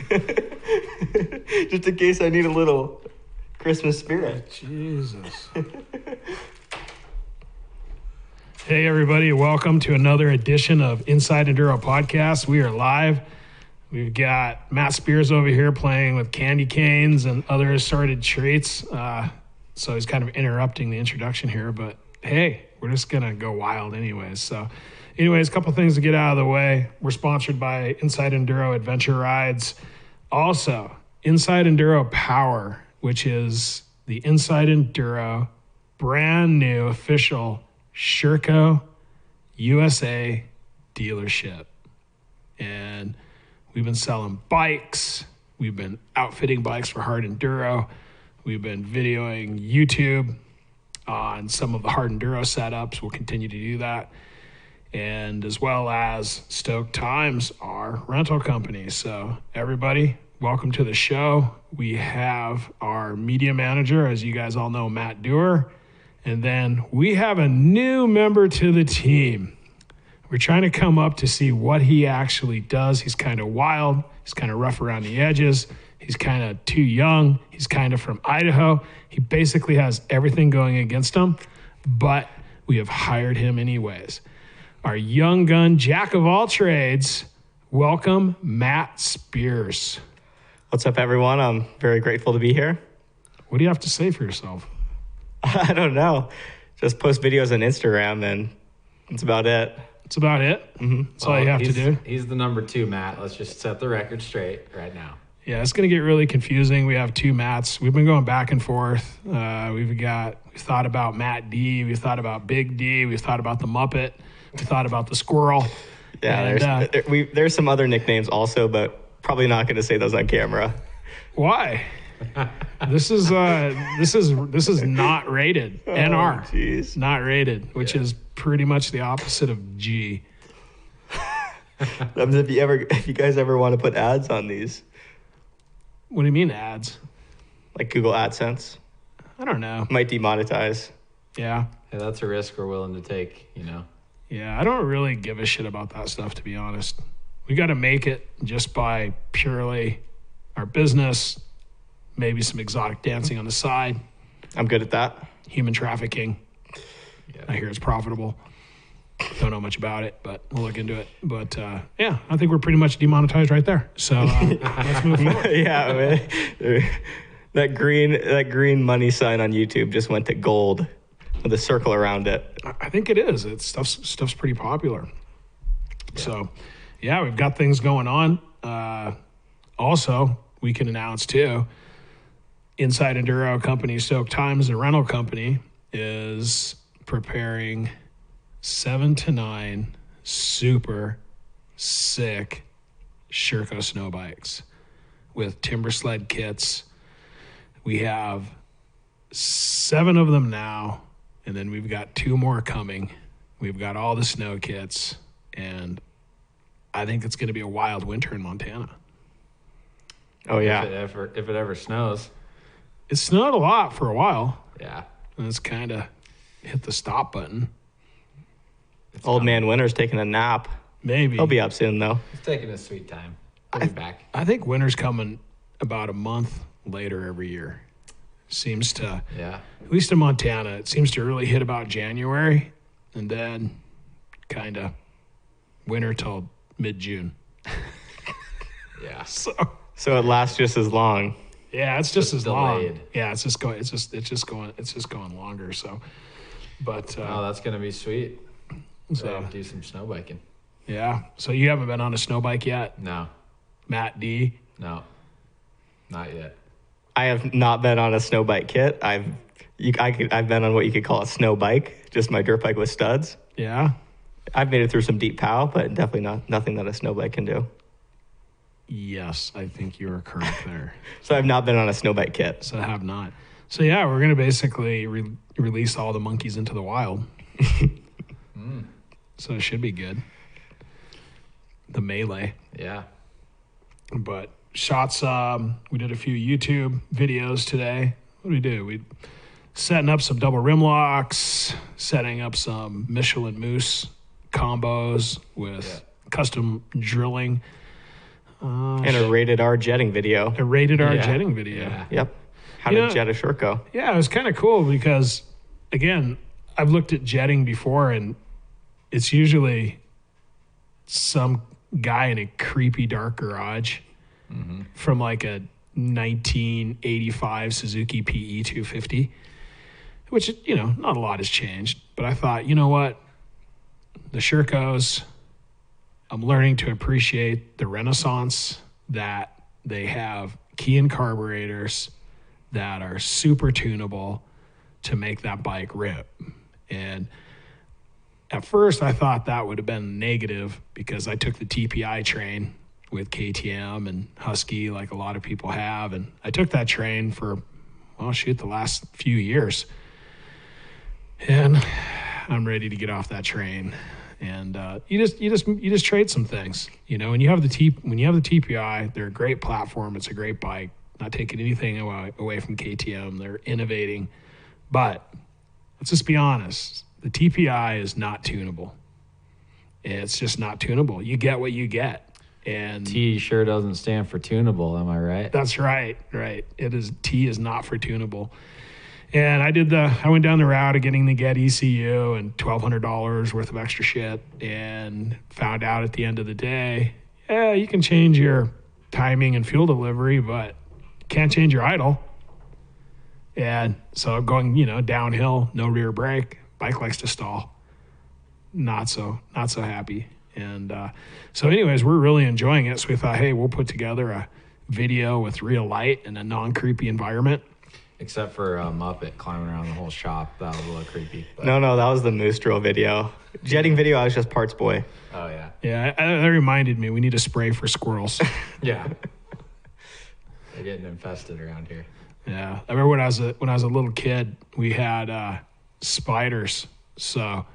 Just in case I need a little Christmas spirit. Jesus. Hey, everybody. Welcome to another edition of Inside Enduro Podcast. We are live. We've got Matt Spears over here playing with candy canes and other assorted treats. So he's kind of interrupting the introduction here, but hey, we're just going to go wild anyways. So anyways, a couple things to get out of the way. We're sponsored by Inside Enduro Adventure Rides. Also, Inside Enduro Power, which is the Inside Enduro brand new official Sherco USA dealership. And we've been selling bikes. We've been outfitting bikes for hard enduro. We've been videoing YouTube on some of the hard enduro setups. We'll continue to do that. And as well as Stoke Times, our rental company. So everybody, welcome to the show. We have our media manager, as you guys all know, Matt Dewar. And then we have a new member to the team. We're trying to come up to see what he actually does. He's kind of wild. He's kind of rough around the edges. He's kind of too young. He's kind of from Idaho. He basically has everything going against him, but we have hired him anyways. Our young gun, jack of all trades, welcome Matt Spears. What's up, everyone? I'm very grateful to be here. What do you have to say for yourself? I don't know. Just post videos on Instagram, and that's about it. That's about it? Mm-hmm. That's all you have to do? He's the number 2, Matt. Let's just set the record straight right now. Yeah, it's going to get really confusing. We have 2 Matts. We've been going back and forth. We've thought about Matt D. We've thought about Big D. We've thought about the Muppet. We thought about the Squirrel. Yeah, and, there's some other nicknames also, but probably not going to say those on camera. Why? This is not rated. NR. Geez. Not rated, which is pretty much the opposite of G. If you guys ever want to put ads on these. What do you mean ads? Like Google AdSense? I don't know. Might demonetize. Yeah. Hey, that's a risk we're willing to take, you know. Yeah, I don't really give a shit about that stuff, to be honest. We got to make it just by purely our business, maybe some exotic dancing on the side. I'm good at that. Human trafficking. Yeah. I hear it's profitable. Don't know much about it, but we'll look into it. But yeah, I think we're pretty much demonetized right there. So let's move forward. Yeah, man. That green money sign on YouTube just went to gold with a circle around it. I think it is. Stuff's pretty popular. Yeah. So yeah, we've got things going on. Also, we can announce too, Inside Enduro company, Stoke Times, the rental company, is preparing 7 to 9 super sick Sherco snow bikes with timber sled kits. We have 7 of them now, and then we've got 2 more coming. We've got all the snow kits, and I think it's going to be a wild winter in Montana. Oh, yeah. If it ever snows. It snowed a lot for a while. Yeah. And it's kind of hit the stop button. Old man Winter's taking a nap. Maybe. He'll be up soon, though. He's taking his sweet time. He'll be back. I think winter's coming about a month later every year. Seems to, Yeah. at least in Montana, it seems to really hit about January and then kind of winter till mid-June. Yeah. So it lasts just as long. Yeah, it's just as delayed. long. Yeah, it's just going longer. So, but Oh, that's going to be sweet. so Do some snow biking. yeah. So you haven't been on a snow bike yet, No. Matt D? No. Not yet. I have not been on a snow bike kit. I've been on what you could call a snow bike, just my dirt bike with studs. Yeah. I've made it through some deep pow, but definitely nothing that a snow bike can do. Yes, I think you are correct there. So I've not been on a snow bike kit. So I have not. So yeah, we're going to basically release all the monkeys into the wild. So it should be good. The melee. Yeah. But shots, we did a few YouTube videos today. What did we do? We setting up some double rim locks, setting up some Michelin Moose combos with custom drilling. And a rated R jetting video. A rated R jetting video. Yeah. Yep. How to jet a short go. Yeah, it was kind of cool because, again, I've looked at jetting before, and it's usually some guy in a creepy dark garage from like a 1985 Suzuki PE 250, which, not a lot has changed. But I thought, you know what? The Shercos, I'm learning to appreciate the renaissance that they have key and carburetors that are super tunable to make that bike rip. And at first I thought that would have been negative because I took the TPI train with KTM and Husky like a lot of people have. And I took that train for, the last few years. And I'm ready to get off that train. And you just trade some things, when you have the TPI, they're a great platform. It's a great bike. Not taking anything away from KTM. They're innovating. But let's just be honest. The TPI is not tunable. It's just not tunable. You get what you get. And T sure doesn't stand for tunable, am I right? That's right. Right. T is not for tunable. And I went down the route of getting the Get ECU and $1,200 worth of extra shit, and found out at the end of the day, you can change your timing and fuel delivery, but can't change your idle. And so going, downhill, no rear brake, bike likes to stall. Not so happy. And so anyways, we're really enjoying it. So we thought, hey, we'll put together a video with real light and a non-creepy environment. Except for Muppet climbing around the whole shop. That was a little creepy. But. No, that was the moose drill video. Jetting video, I was just parts boy. Oh, yeah. Yeah, that reminded me, we need a spray for squirrels. Yeah. They're getting infested around here. Yeah. I remember when I was a little kid, we had spiders. So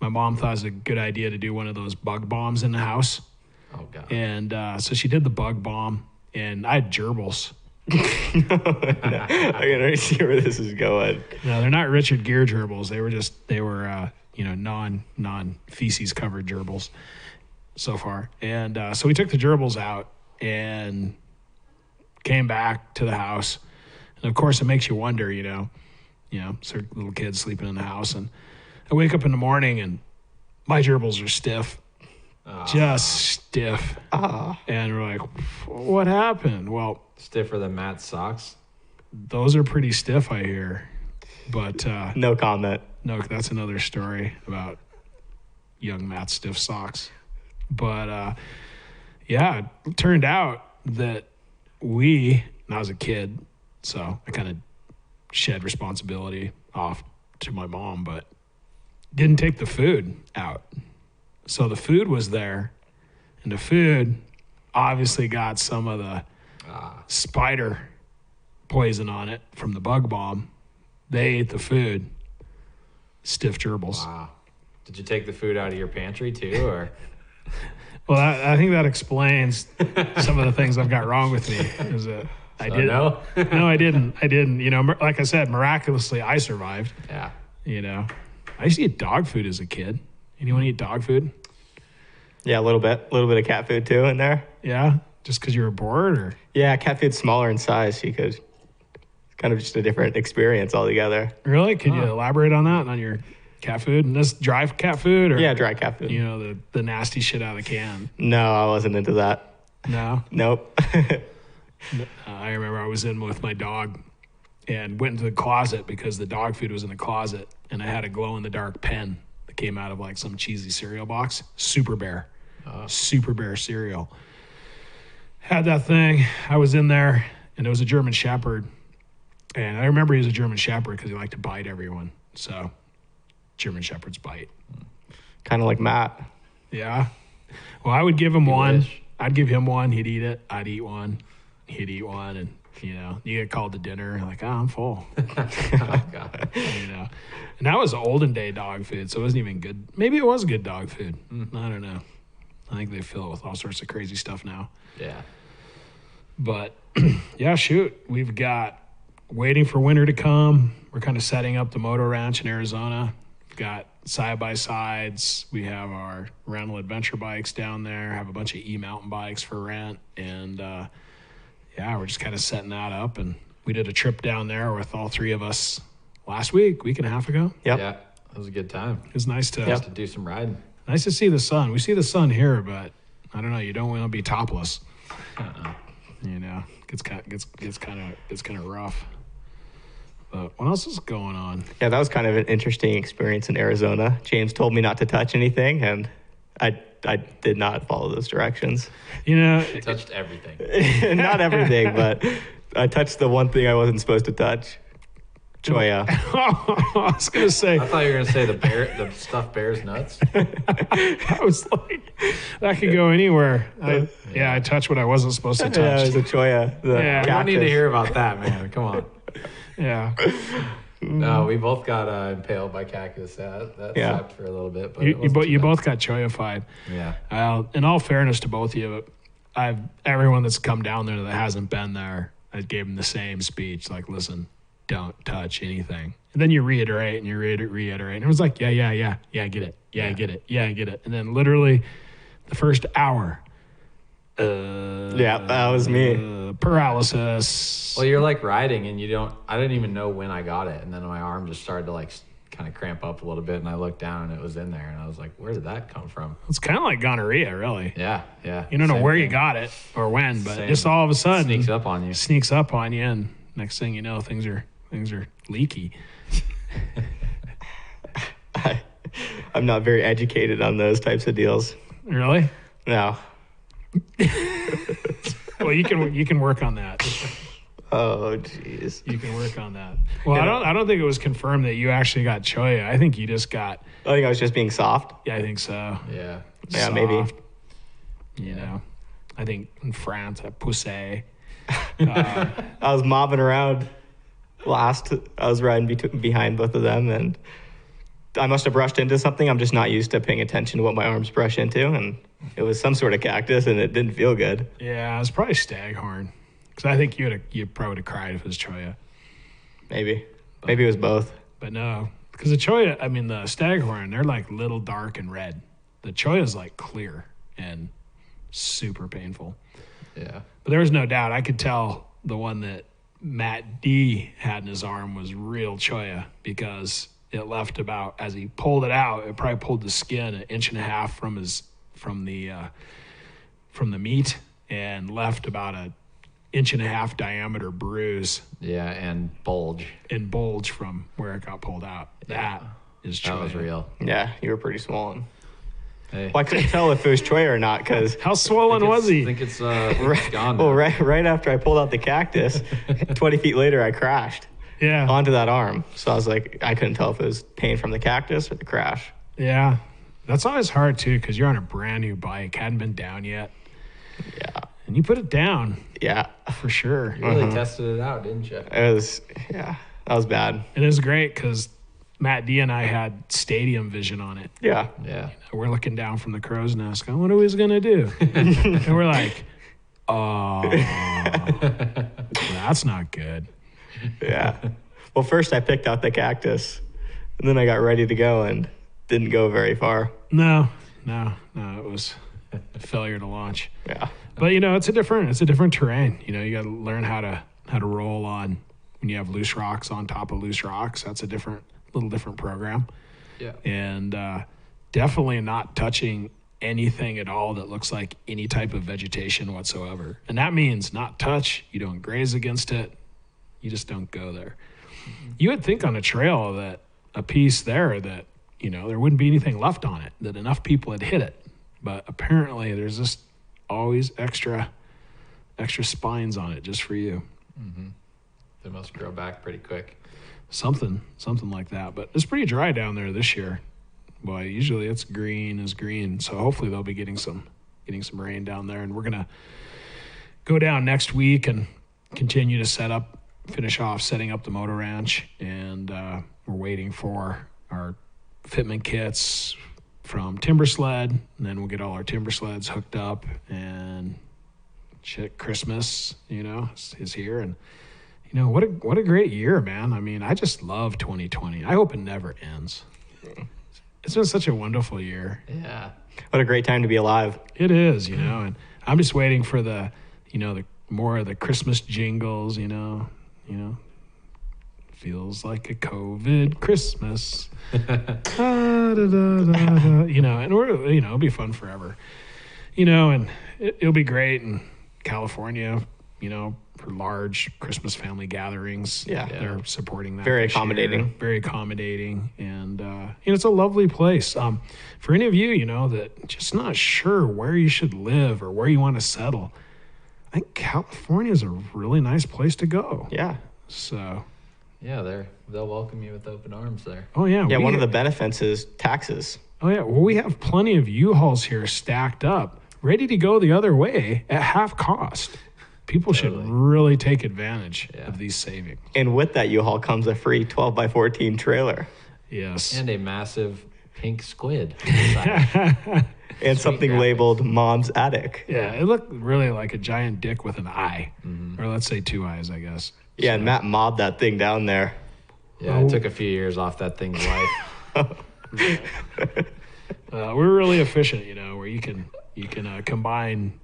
my mom thought it was a good idea to do one of those bug bombs in the house. Oh, God. And so she did the bug bomb, and I had gerbils. I can already see where this is going. No, they're not Richard Gere gerbils. They were non feces covered gerbils so far. And so we took the gerbils out and came back to the house. And of course it makes you wonder, so little kids sleeping in the house, and I wake up in the morning and my gerbils are stiff. Just stiff. And we're like, what happened? Well, stiffer than Matt's socks? Those are pretty stiff, I hear. But no comment. No, that's another story about young Matt's stiff socks. But it turned out that and I was a kid, so I kind of shed responsibility off to my mom, but didn't take the food out. So the food was there, and the food obviously got some of the spider poison on it from the bug bomb. They ate the food. Stiff gerbils. Wow. Did you take the food out of your pantry too, or? Well, I think that explains some of the things I've got wrong with me. Is that I didn't. No? No, I didn't. Like I said, miraculously, I survived. Yeah. I used to eat dog food as a kid. Anyone eat dog food? Yeah, a little bit of cat food too in there. Yeah, just because you were bored, or? Yeah, cat food's smaller in size. You could kind of just a different experience altogether. Really? Could you elaborate on that, on your cat food? And this dry cat food? Or, yeah, dry cat food. The nasty shit out of the can. No, I wasn't into that. No? Nope. I remember I was in with my dog and went into the closet because the dog food was in the closet, and I had a glow-in-the-dark pen that came out of like some cheesy cereal box. Super Bear. Super Bear cereal. Had that thing. I was in there, and it was a German Shepherd. And I remember he was a German Shepherd because he liked to bite everyone. So, German Shepherds bite. Kind of like Matt. Yeah. Well, I would give him one. Wish. I'd give him one. He'd eat it. I'd eat one. He'd eat one. And, you get called to dinner. Like, I'm full. Oh, God. And that was olden day dog food, so it wasn't even good. Maybe it was good dog food. I don't know. I think they fill it with all sorts of crazy stuff now. Yeah. But, yeah, shoot. We've got waiting for winter to come. We're kind of setting up the moto ranch in Arizona. got side-by-sides. We have our rental adventure bikes down there, have a bunch of e-mountain bikes for rent. And, we're just kind of setting that up. And we did a trip down there with all three of us last week and a half ago. Yep. Yeah, it was a good time. It was nice to Just to do some riding. nice to see the sun. We see the sun here, but I don't know. You don't want to be topless. You know, it's kind of rough. But what else is going on? Yeah, that was kind of an interesting experience in Arizona. James told me not to touch anything, and I did not follow those directions. You know, I touched everything. Not everything, but I touched the one thing I wasn't supposed to touch. Choya. I was gonna say. I thought you were gonna say the stuffed bear's nuts. I was like, that could go anywhere. I touched what I wasn't supposed to touch. Yeah, it was a choya. Yeah. We don't need to hear about that, man. Come on. Yeah. No, we both got impaled by cactus. That sucked for a little bit. But You both got choyified. Yeah. In all fairness to both of you, everyone that's come down there that hasn't been there, I gave them the same speech. Like, listen, don't touch anything. And then you reiterate and you reiterate. And it was like, yeah, I get it. I get it. And then literally the first hour. That was me. Paralysis. Well, you're like riding and I didn't even know when I got it. And then my arm just started to like kind of cramp up a little bit. And I looked down and it was in there. And I was like, where did that come from? It's kind of like gonorrhea, really. Yeah. You don't know Same where thing. you got it or when, but Same. just all of a sudden Sneaks up on you. And next thing you know, things are leaky. I'm not very educated on those types of deals. Really? No. Well, you can work on that. Oh, jeez. You can work on that. Well, I don't think it was confirmed that you actually got choya. I think you just got. I think I was just being soft. Yeah, I think so. Yeah. Yeah, Soft, maybe. You know, I think in France, a poussé. I was mobbing around last. I was riding behind both of them, and I must have brushed into something. I'm just not used to paying attention to what my arms brush into, and it was some sort of cactus, and it didn't feel good. Yeah, it was probably staghorn. Because I think you probably would have cried if it was choya. Maybe it was both. But no, because the staghorn, they're like little dark and red. The choya is like clear and super painful. Yeah. But there was no doubt. I could tell the one that Matt D had in his arm was real choya because it left about, as he pulled it out, it probably pulled the skin 1.5 inches from the meat and left about 1.5 inch diameter bruise. Yeah, and bulge. From where it got pulled out. That is choya. That was real. Yeah, you were pretty swollen. Hey. Well, I couldn't tell if it was choya or not because How swollen was I he? think it's gone now. well, right after I pulled out the cactus, 20 feet later I crashed Yeah. onto that arm. So I was like, I couldn't tell if it was pain from the cactus or the crash. Yeah. That's always hard too because you're on a brand new bike, hadn't been down yet. Yeah. And you put it down Yeah. for sure. You really tested it out, didn't you? That was bad. It is great because Matt D and I had stadium vision on it. Yeah. Yeah. We're looking down from the crow's nest going, what are we going to do? And we're like, oh, that's not good. Yeah. Well, first I picked out the cactus and then I got ready to go and didn't go very far. No, it was a failure to launch. Yeah. But it's a different terrain. You got to learn how to roll on when you have loose rocks on top of loose rocks. That's a little different program. Yeah. And definitely not touching anything at all that looks like any type of vegetation whatsoever. And that means not touch. You don't graze against it. You just don't go there. Mm-hmm. You would think on a trail that a piece there that, there wouldn't be anything left on it, that enough people had hit it. But apparently there's just always extra spines on it just for you. Mm-hmm. They must grow back pretty quick. Something like that. But it's pretty dry down there this year. Boy, usually it's green as green. So hopefully they'll be getting some rain down there. And we're going to go down next week and continue to finish off setting up the motor ranch. And we're waiting for our fitment kits from Timber Sled. And then we'll get all our timber sleds hooked up. And Christmas, is here. And what a great year, man. I mean, I just love 2020. I hope it never ends. It's been such a wonderful year. Yeah. What a great time to be alive. It is, and I'm just waiting for the more of the Christmas jingles, feels like a COVID Christmas. Da, da, da, da, da. And we're, it'll be fun forever, and it'll be great in California, for large Christmas family gatherings. Yeah. They're supporting that. Very this year. accommodating. Very accommodating. And, it's a lovely place. For any of you, that just not sure where you should live or where you want to settle, I think California is a really nice place to go. Yeah. So. Yeah, they'll welcome you with open arms there. Oh, yeah. Yeah, one of the benefits is taxes. Oh, yeah. Well, we have plenty of U-Hauls here stacked up, ready to go the other way at half cost. People should really take advantage of these savings. And with that U-Haul comes a free 12x14 trailer. Yes. And a massive pink squid. And something labeled Mom's Attic. Yeah, it looked really like a giant dick with an eye. Or let's say 2 eyes, I guess. Yeah, and Matt mobbed that thing down there. Yeah, it took a few years off that thing's life. We're really efficient, where you can combine,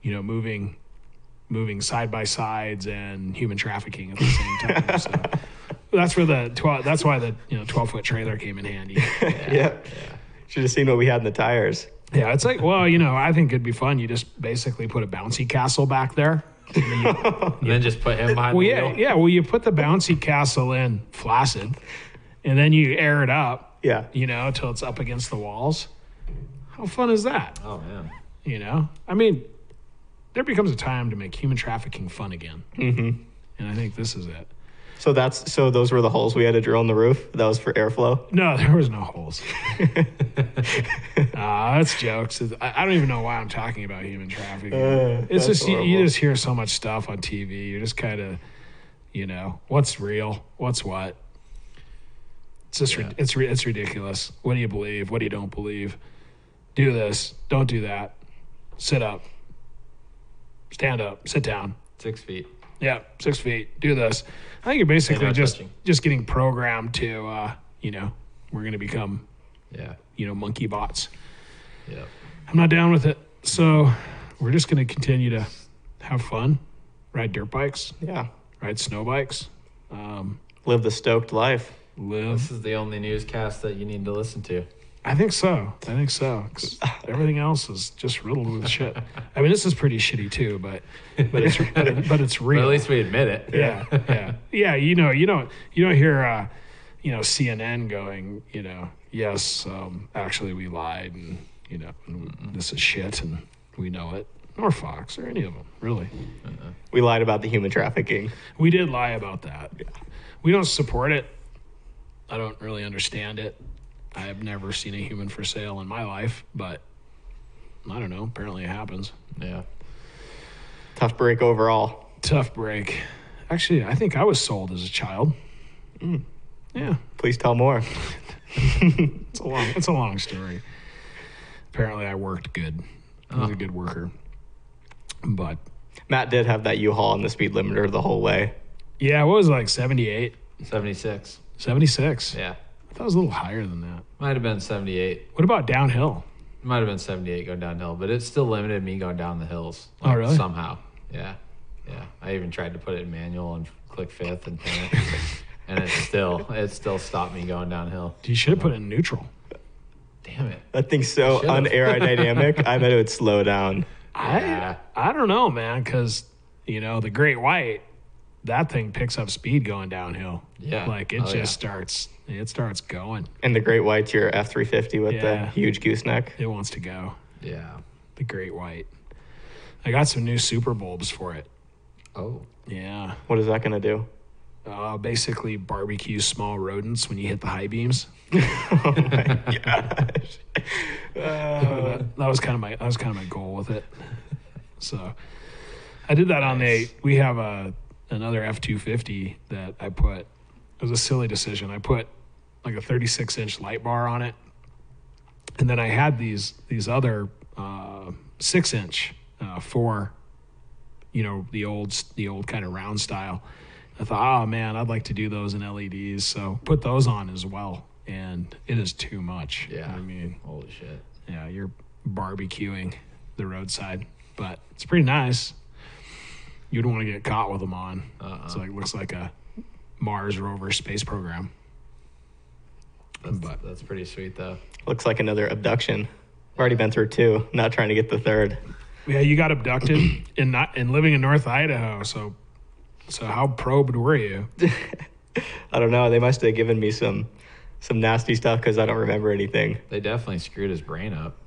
moving side by sides and human trafficking at the same time. So that's where that's why the 12-foot trailer came in handy. Yeah. Should have seen what we had in the tires. Yeah, it's like, well, I think it'd be fun. You just basically put a bouncy castle back there. And then just put him behind the wheel. Yeah. Well, you put the bouncy castle in flaccid, and then you air it up. Yeah. Till it's up against the walls. How fun is that? Oh man. I mean, there becomes a time to make human trafficking fun again. Mm-hmm. And I think this is it. So those were the holes we had to drill in the roof. That was for airflow. No, there was no holes. That's jokes. I don't even know why I'm talking about human trafficking. It's just you just hear so much stuff on TV. You're just kind of, what's real, what's what. It's just it's ridiculous. What do you believe? What do you don't believe? Do this. Don't do that. Sit up. Stand up. Sit down. 6 feet. Yeah, 6 feet. Do this. I think you're basically just getting programmed to, we're going to become, monkey bots. Yeah. I'm not down with it. So we're just going to continue to have fun, ride dirt bikes, ride snow bikes, live the stoked life. This is the only newscast that you need to listen to. I think so. 'Cause everything else is just riddled with shit. I mean, this is pretty shitty too, but it's real. But at least we admit it. Yeah. You don't hear CNN going, yes, actually we lied, and this is shit, and we know it. Or Fox, or any of them, really. We lied about the human trafficking. We did lie about that. Yeah. We don't support it. I don't really understand it. I have never seen a human for sale in my life, but I don't know. Apparently it happens. Yeah. Tough break overall. Tough break. Actually, I think I was sold as a child. Yeah. Please tell more. It's a long story. Apparently I worked good. I was a good worker. But Matt did have that U-Haul on the speed limiter the whole way. Yeah, what was it, like 78? 76. 76? Yeah. I thought it was a little higher than that. Might have been 78. What about downhill? Might have been 78 going downhill, but it still limited me going down the hills. Oh, really? Somehow. Yeah. I even tried to put it in manual and click fifth and pin it. And it still stopped me going downhill. You should have put it in neutral. Damn it. That thing's so unaerodynamic. I bet it would slow down. I don't know, man, because, the Great White, that thing picks up speed going downhill. Yeah. Like it starts going. And the Great White's your F350 with the huge gooseneck. It wants to go. Yeah. The Great White. I got some new super bulbs for it. Oh. Yeah. What is that going to do? Basically barbecue small rodents when you hit the high beams. Oh my gosh. That was kind of my goal with it. So I did that on we have another F250 that I put. It was a silly decision. I put like a 36-inch light bar on it, and then I had these other 6-inch for the old kind of round style. I thought, oh man, I'd like to do those in LEDs, so put those on as well. and it is too much. Yeah. I mean, Holy shit. yeah, you're barbecuing the roadside, but it's pretty nice. You wouldn't want to get caught with them on. It's like looks like a Mars rover space program. That's pretty sweet though. Looks like another abduction. I've already been through 2, not trying to get the 3rd. Yeah, you got abducted in living in North Idaho. So how probed were you? I don't know. They must have given me some nasty stuff because I don't remember anything. They definitely screwed his brain up.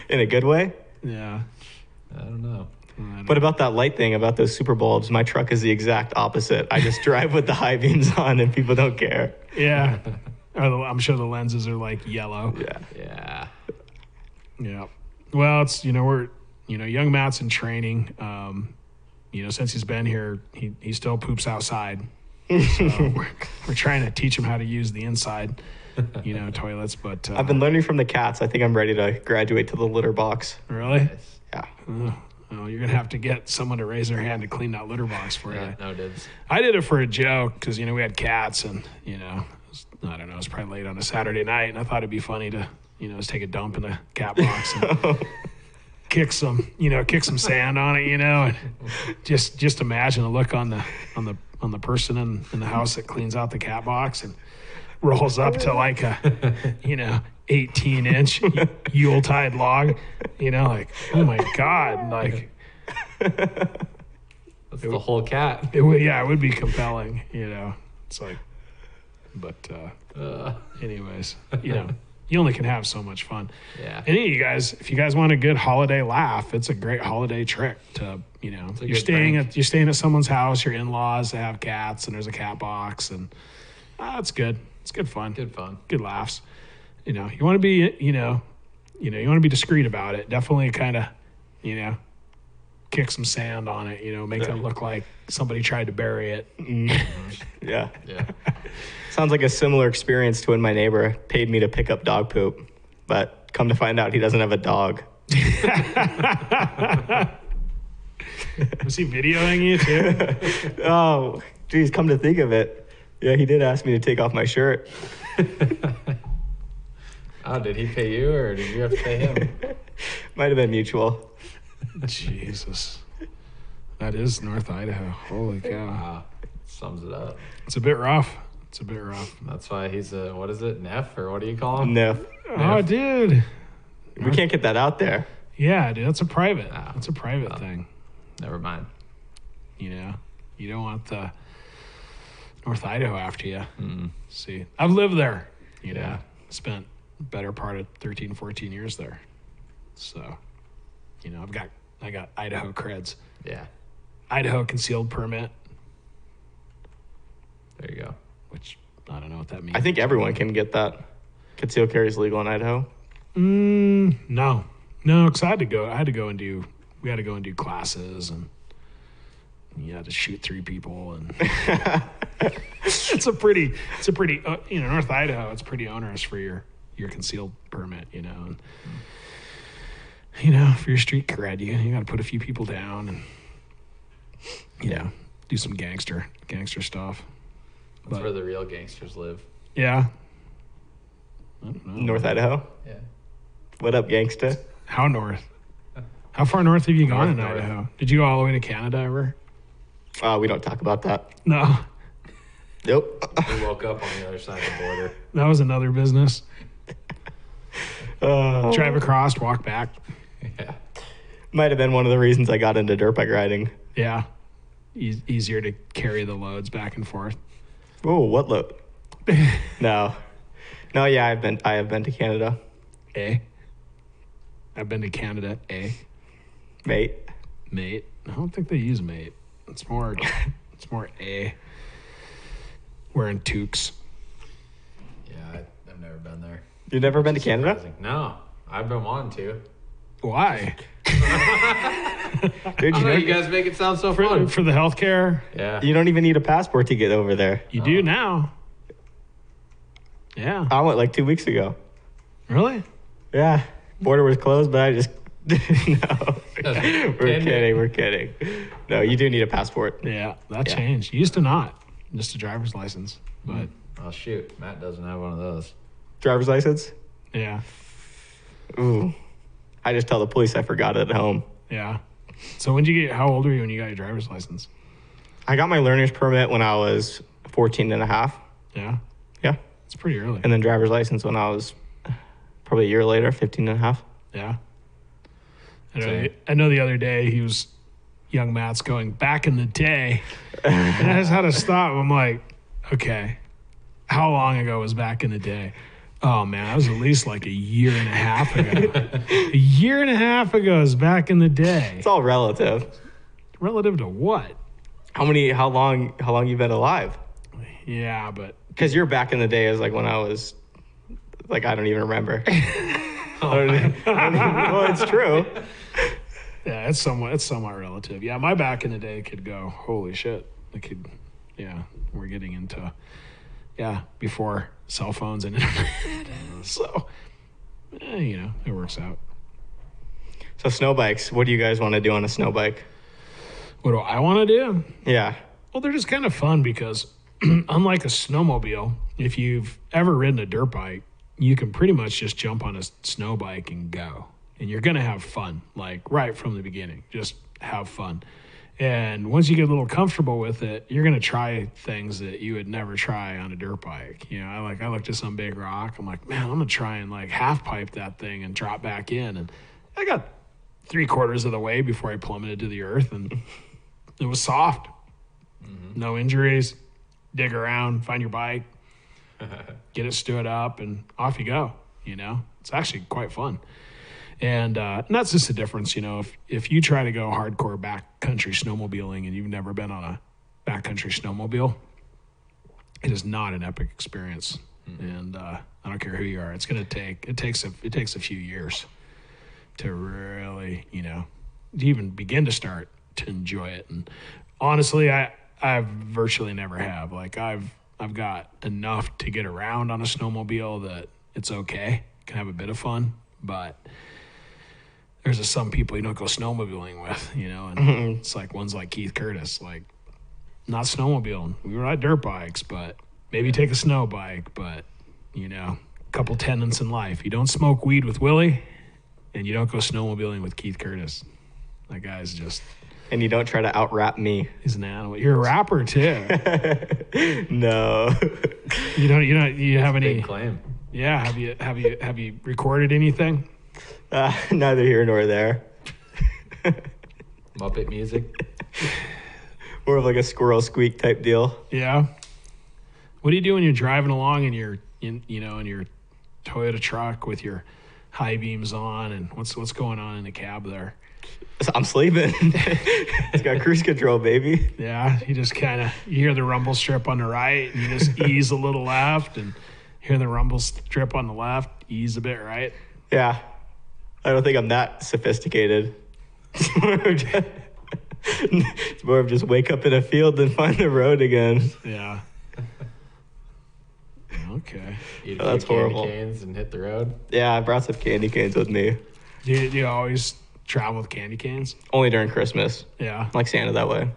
In a good way? Yeah. I don't know. But about that light thing, about those super bulbs, my truck is the exact opposite. I just drive with the high beams on and people don't care. Yeah. I'm sure the lenses are like yellow. Yeah. Yeah. Yeah. Well, it's, we're, young Matt's in training. Since he's been here, he still poops outside. So we're trying to teach him how to use the inside, toilets. But I've been learning from the cats. I think I'm ready to graduate to the litter box. Really? Yeah. Well, you're going to have to get someone to raise their hand to clean that litter box for you. No dibs. I did it for a joke because, we had cats and, I don't know, it was probably late on a Saturday night, and I thought it'd be funny to, just take a dump in the cat box and kick some sand on it, and just imagine the look on the person in the house that cleans out the cat box and rolls up to like a, 18-inch Yuletide log, like, oh my God, like. That's the whole cat. It would be compelling, It's like, but anyways, you only can have so much fun. Yeah. Any of you guys, if you guys want a good holiday laugh, it's a great holiday trick to, you're staying at someone's house, your in-laws, they have cats, and there's a cat box, and it's good. It's good fun. Good fun. Good laughs. You want to be, you want to be discreet about it. Definitely kind of, kick some sand on it, make it look like somebody tried to bury it. Yeah. Yeah. Sounds like a similar experience to when my neighbor paid me to pick up dog poop, but come to find out he doesn't have a dog. Was he videoing you too? Oh, geez, come to think of it. Yeah, he did ask me to take off my shirt. Oh, did he pay you or did you have to pay him? Might have been mutual. Jesus. That is North Idaho. Holy cow. Wow. Sums it up. It's a bit rough. That's why he's a, what is it, Neff, or what do you call him? No. Oh, dude. We can't get that out there. Yeah, dude, that's a private. That's a private thing. Never mind. You don't want the North Idaho after you. Mm. See, I've lived there, Yeah. spent better part of 13, 14 years there. So, I got Idaho creds. Yeah. Idaho concealed permit, There you go. which I don't know what that means. I think everyone can get that. Concealed carry is legal in Idaho. No, because I had to go and do classes, and you had to shoot 3 people, and it's a pretty North Idaho, it's pretty onerous for your concealed permit, and for your street cred, you got to put a few people down and do some gangster stuff. That's where the real gangsters live. Yeah. I don't know. North Idaho. Yeah. What up, gangsta? How north? How far north have you gone in North. Idaho? Did you go all the way to Canada ever? We don't talk about that. No. Nope. We woke up on the other side of the border. That was another business. Uh, Drive across, walk back. Yeah. Might have been one of the reasons I got into dirt bike riding. Yeah. Easier to carry the loads back and forth. Oh, what load? No. Yeah, I have been to Canada. I've been to Canada. Mate. Mate. I don't think they use mate. It's more wearing toques. Yeah, I've never been there. You've never been to Canada? Surprising. No, I've been wanting to. Why? Dude, I know you guys make it sound so fun. For the healthcare? Yeah. you don't even need a passport to get over there. You do now. Yeah. I went like 2 weeks ago. Really? Yeah. Border was closed, but I just... No. We're kidding. No, you do need a passport. Yeah, that Yeah. changed. You used to not. Just a driver's license. But Oh, shoot. Matt doesn't have one of those. Driver's license? Yeah. Ooh. I just tell the police I forgot it at home. Yeah. So how old were you when you got your driver's license? I got my learner's permit when I was 14 and a half. Yeah. Yeah. It's pretty early. And then driver's license when I was probably a year later, 15 and a half. Yeah. I know the other day young Matt's going, back in the day. And I just had to stop. I'm like, okay, how long ago was back in the day? Oh, man, that was at least like a year and a half ago. A year and a half ago is back in the day. It's all relative. Relative to what? How long you been alive? Yeah, but... Because you're back in the day is like when I was, like, I don't even remember. Well, it's true. Yeah, it's somewhat relative. Yeah, my back in the day could go, holy shit. We're getting into, before cell phones and internet. So, it works out. So snow bikes, what do you guys want to do on a snow bike? What do I want to do? Yeah. Well, they're just kind of fun because unlike a snowmobile, if you've ever ridden a dirt bike, you can pretty much just jump on a snow bike and go. And you're going to have fun, like right from the beginning. Just have fun. And once you get a little comfortable with it, you're going to try things that you would never try on a dirt bike. I looked at some big rock. I'm like, man, I'm going to try and like half pipe that thing and drop back in. And I got 3/4 of the way before I plummeted to the earth. And it was soft. Mm-hmm. No injuries. Dig around, find your bike, get it stood up, and off you go. It's actually quite fun. And that's just the difference, if you try to go hardcore backcountry snowmobiling and you've never been on a backcountry snowmobile, it is not an epic experience. And I don't care who you are. It takes a few years to really, to even begin to start to enjoy it. And honestly, I virtually never have. Like I've got enough to get around on a snowmobile that it's okay. Can have a bit of fun, but there's just some people you don't go snowmobiling with, and it's like ones like Keith Curtis, like not snowmobiling. We ride dirt bikes, but maybe take a snow bike, but a couple tenets in life. You don't smoke weed with Willie and you don't go snowmobiling with Keith Curtis. That guy's just... And you don't try to out-rap me. He's an animal. You're a rapper too. No. You have any big claim? Yeah. Have you recorded anything? Neither here nor there. Muppet music. More of like a squirrel squeak type deal. Yeah. What do you do when you're driving along in your Toyota truck with your high beams on, and what's going on in the cab there? I'm sleeping. It's got cruise control, baby. Yeah, you just you hear the rumble strip on the right, and you just ease a little left, and hear the rumble strip on the left, ease a bit right. Yeah, I don't think I'm that sophisticated. It's more of just wake up in a field and find the road again. Yeah. Okay. Eat that's horrible. Candy canes and hit the road. Yeah, I brought some candy canes with me. Do you always travel with candy canes? Only during Christmas. Yeah. Like Santa that way.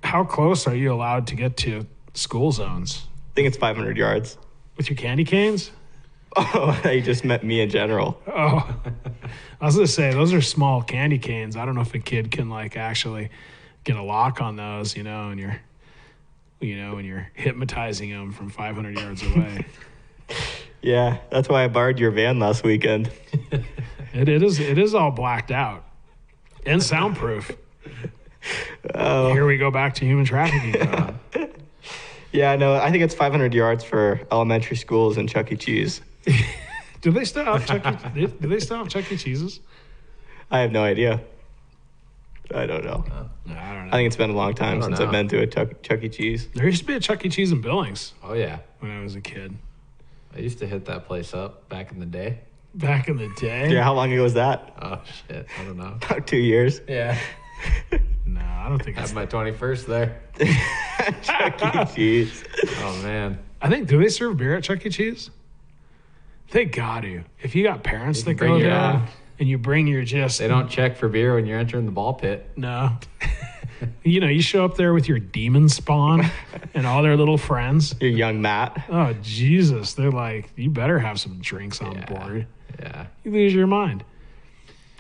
How close are you allowed to get to school zones? I think it's 500 yards. With your candy canes? Oh, you just meant me in general. Oh, I was going to say, those are small candy canes. I don't know if a kid can actually get a lock on those, and you're hypnotizing them from 500 yards away. Yeah, that's why I borrowed your van last weekend. It is all blacked out and soundproof. Oh. Here we go back to human trafficking. Yeah, no, I think it's 500 yards for elementary schools and Chuck E. Cheese. Do they still have Chuck E. Cheese's? I have no idea. I don't know. No, I don't know. I think it's been a long time since I've been to a Chuck E. Cheese. There used to be a Chuck E. Cheese in Billings. Oh, yeah. When I was a kid. I used to hit that place up back in the day. Back in the day? Yeah, how long ago was that? Oh, shit. I don't know. About 2 years. Yeah. No, I don't think Had my 21st there. Chuck E. Cheese. Oh, man. do they serve beer at Chuck E. Cheese? They got to. If you got parents that bring go your there own. and you bring your They don't check for beer when you're entering the ball pit. No. You show up there with your demon spawn and all their little friends. Your young Matt. Oh, Jesus. They're like, you better have some drinks on board. Yeah. You lose your mind.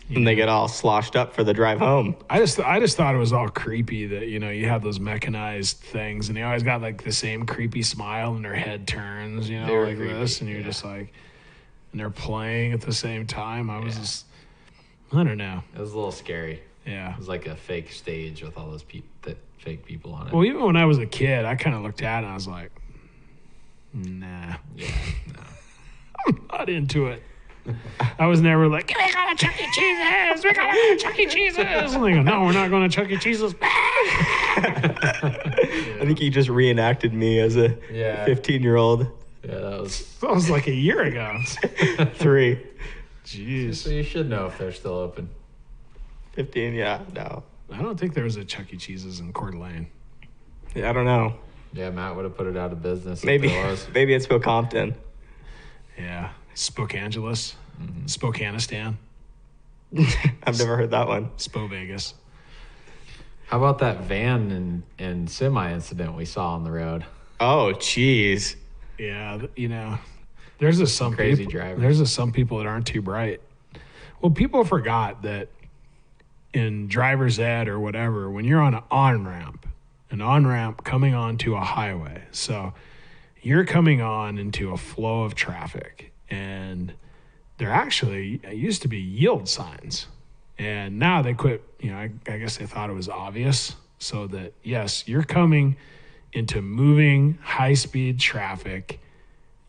And they get all sloshed up for the drive home. I just thought it was all creepy that, you have those mechanized things and they always got like the same creepy smile and their head turns, Very like creepy, this. And you're just like, and they're playing at the same time. I was just, I don't know. It was a little scary. Yeah. It was like a fake stage with all those fake people on it. Well, even when I was a kid, I kind of looked at it and I was like, nah. Yeah, no. I'm not into it. I was never like, we go to Chuck E. Cheese's. We go to Chuck E. Cheese's. And they go, no, we're not going to Chuck E. Cheese's. I think you just reenacted me as a 15-year-old. Yeah, that was like a year ago. 3. Jeez. So you should know if they're still open. 15, yeah, no. I don't think there was a Chuck E. Cheese's in Coeur d'Alene. Yeah, I don't know. Yeah, Matt would have put it out of business. Maybe, if there was. maybe it's Phil Compton. Yeah. Spokangelis. Spokanistan. I've never heard that one. Spo Vegas. How about that van and semi incident we saw on the road? Oh, jeez. Yeah, there's just some Crazy people, drivers. There's just some people that aren't too bright. Well, people forgot that in driver's ed or whatever, when you're on an on-ramp coming onto a highway, so you're coming on into a flow of traffic, and there actually used to be yield signs, and now they quit. I guess they thought it was obvious, so that yes, you're coming into moving high-speed traffic,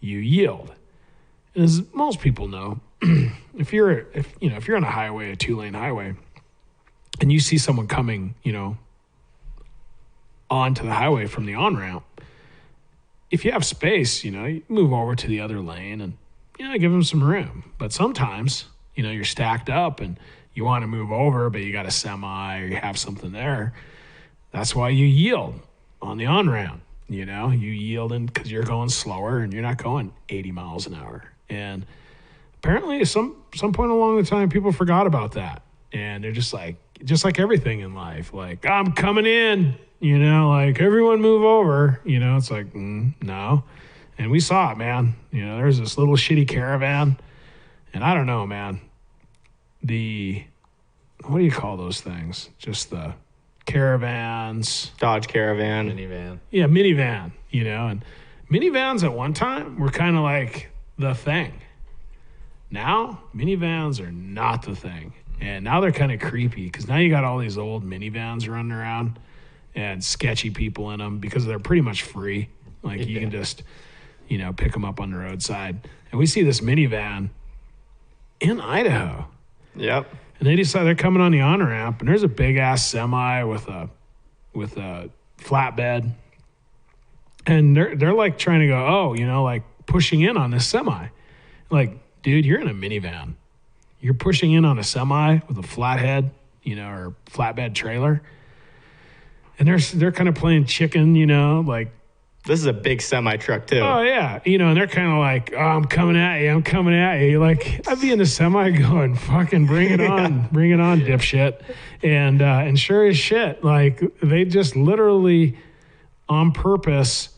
you yield. And as most people know, if you're on a highway, a 2-lane highway, and you see someone coming, onto the highway from the on-ramp, if you have space, you move over to the other lane and, give them some room. But sometimes, you're stacked up and you want to move over, but you got a semi or you have something there. That's why you yield on the on-ramp. You yield in because you're going slower and you're not going 80 miles an hour. And apparently at some point along the time, people forgot about that. And they're just like everything in life, like, I'm coming in, like everyone move over, it's like, no. And we saw it, man. There's this little shitty caravan. And I don't know, man, what do you call those things? Just the caravans. Dodge Caravan. Minivan. Yeah, minivan, and minivans at one time were kind of like the thing. Now, minivans are not the thing. And now they're kind of creepy because now you got all these old minivans running around and sketchy people in them because they're pretty much free. Like you can just, pick them up on the roadside. And we see this minivan in Idaho. Yep. And they decide they're coming on the on-ramp, and there's a big-ass semi with a flatbed. And they're like trying to go, like pushing in on this semi. Like, dude, you're in a minivan. You're pushing in on a semi with a flathead, or flatbed trailer. And they're kind of playing chicken, like. This is a big semi truck too. Oh yeah, and they're kind of like, oh, I'm coming at you. Like, I'd be in the semi going, fucking bring it on, bring it on, dipshit. And sure as shit, like they just literally, on purpose,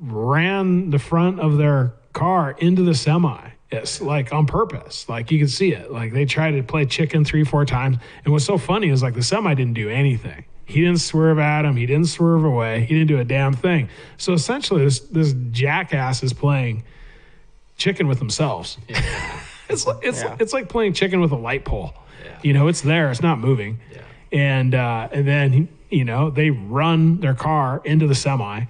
ran the front of their car into the semi. It's like on purpose. Like you can see it. Like they tried to play chicken 3-4 times. And what's so funny is like the semi didn't do anything. He didn't swerve at him. He didn't swerve away. He didn't do a damn thing. So essentially this jackass is playing chicken with themselves. Yeah. It's like playing chicken with a light pole. Yeah. It's there. It's not moving. Yeah. And then, they run their car into the semi.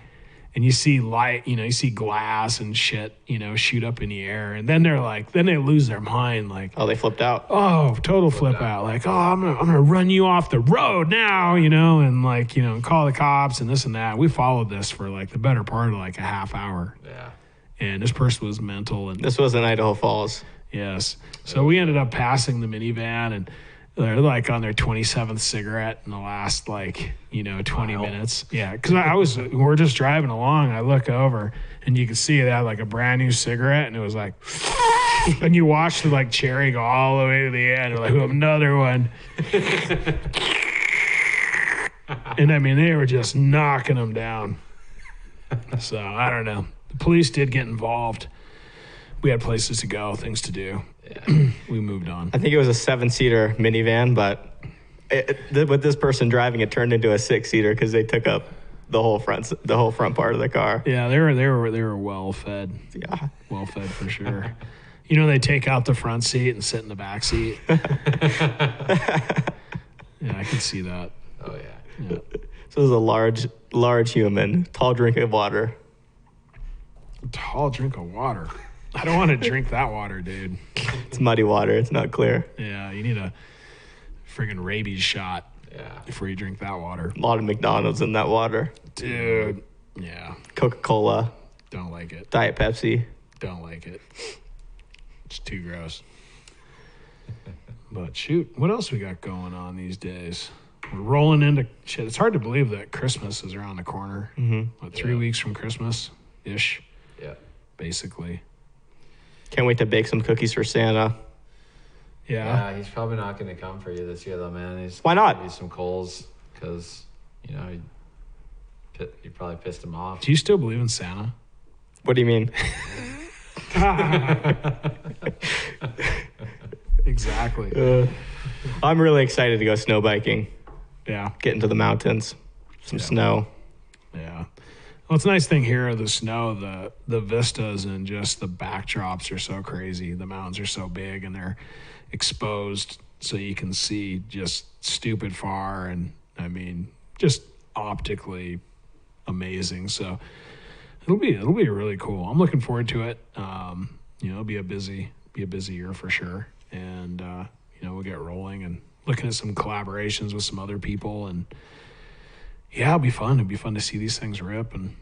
And you see light, you see glass and shit, shoot up in the air. And then they lose their mind. Like, oh, they flipped out. Oh, total flip out. Like, oh, I'm gonna run you off the road now, and like, call the cops and this and that. We followed this for like the better part of like a half hour. Yeah. And this person was mental. And this was in Idaho Falls. Yes. So we ended up passing the minivan, and they're like on their 27th cigarette in the last 20 minutes. Yeah, because we're just driving along. I look over and you can see they had like a brand new cigarette, and it was like, and you watch the like cherry go all the way to the end. They're like, another one. And I mean, they were just knocking them down. So I don't know. The police did get involved. We had places to go, things to do. Yeah. We moved on. I think it was a 7-seater minivan, but with this person driving, it turned into a 6-seater because they took up the whole front part of the car. Yeah, they were well fed. Yeah. Well fed for sure. You know, they take out the front seat and sit in the back seat. Yeah, I can see that. Oh yeah. Yeah. So it was a large human, tall drink of water. Tall drink of water. I don't want to drink that water, dude. It's muddy water. It's not clear. Yeah, you need a friggin' rabies shot Yeah. before you drink that water. A lot of McDonald's in that water. Dude. Yeah. Coca-Cola, Don't like it. Diet Pepsi. Don't like it. It's too gross. But shoot, what else we got going on these days? We're rolling into shit. It's hard to believe that Christmas is around the corner. Mm-hmm. 3 weeks from Christmas-ish, Yeah. basically. Can't wait to bake some cookies for Santa. Yeah. Yeah, he's probably not going to come for you this year, though, man. He's Why not? Give you some coals because, you know, you probably pissed him off. Do you still believe in Santa? What do you mean? Exactly. I'm really excited to go snow biking, Yeah. get into the mountains, some snow. Yeah. Well, it's a nice thing here, the snow, the vistas and just the backdrops are so crazy. The mountains are so big and they're exposed so you can see just stupid far. And I mean, just optically amazing. So it'll be really cool. I'm looking forward to it. You know, it'll be a busy year for sure. And, you know, we'll get rolling and looking at some collaborations with some other people and, yeah, it'll be fun. It'll be fun to see these things rip. And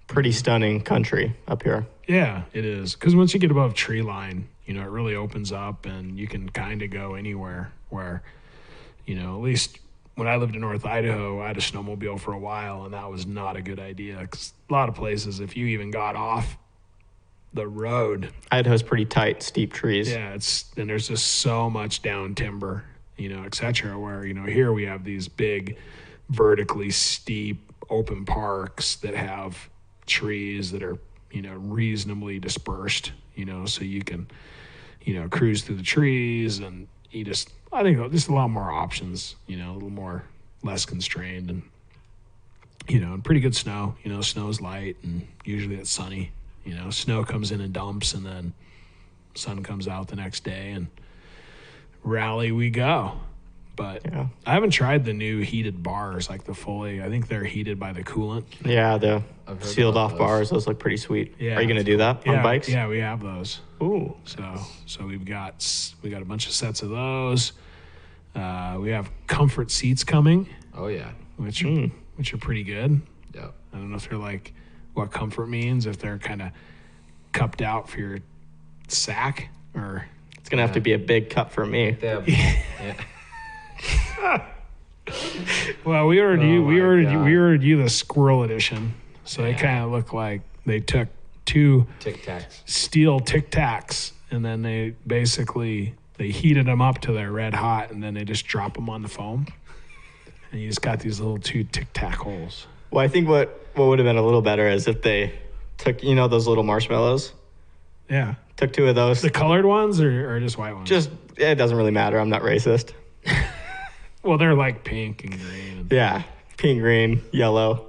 Pretty stunning country up here. yeah, it is. Because once you get above tree line, you know, it really opens up and you can kind of go anywhere where, you know, at least when I lived in North Idaho, I had a snowmobile for a while and that was not a good idea. Because a lot of places, if you even got off the road, Idaho's pretty tight, steep trees. yeah, and there's just so much down timber, you know, et cetera, where, you know, here we have these big vertically steep open parks that have trees that are, you know, reasonably dispersed, you know, so you can, you know, cruise through the trees and I think just a lot more options, you know, a little more less constrained and, you know, and pretty good snow, you know, snow's light and usually it's sunny, you know, snow comes in and dumps and then sun comes out the next day and rally we go. But Yeah. I haven't tried the new heated bars, like the fully. I think they're heated by the coolant. Yeah, the I've heard sealed about off those. bars, those look pretty sweet. Yeah, Are you going to do that on bikes? Yeah, we have those. Ooh. So we got a bunch of sets of those. We have comfort seats coming, Oh, yeah. which are pretty good. Yeah. I don't know if they're like what comfort means, if they're kind of cupped out for your sack or. It's going to have to be a big cup for me. They have, yeah. Well, we ordered God. you the squirrel edition, so they Yeah. kind of look like they took two Tic Tacs. steel Tic Tacs and then they heated them up to their red hot and then they just drop them on the foam, and you just got these little 2 Tic Tac holes. Well, I think what would have been a little better is if they took, you know, those little marshmallows, Yeah, took 2 of those. the colored ones or just white ones. Just, it doesn't really matter. I'm not racist. Well, they're like pink and green. Yeah. Pink, green, yellow.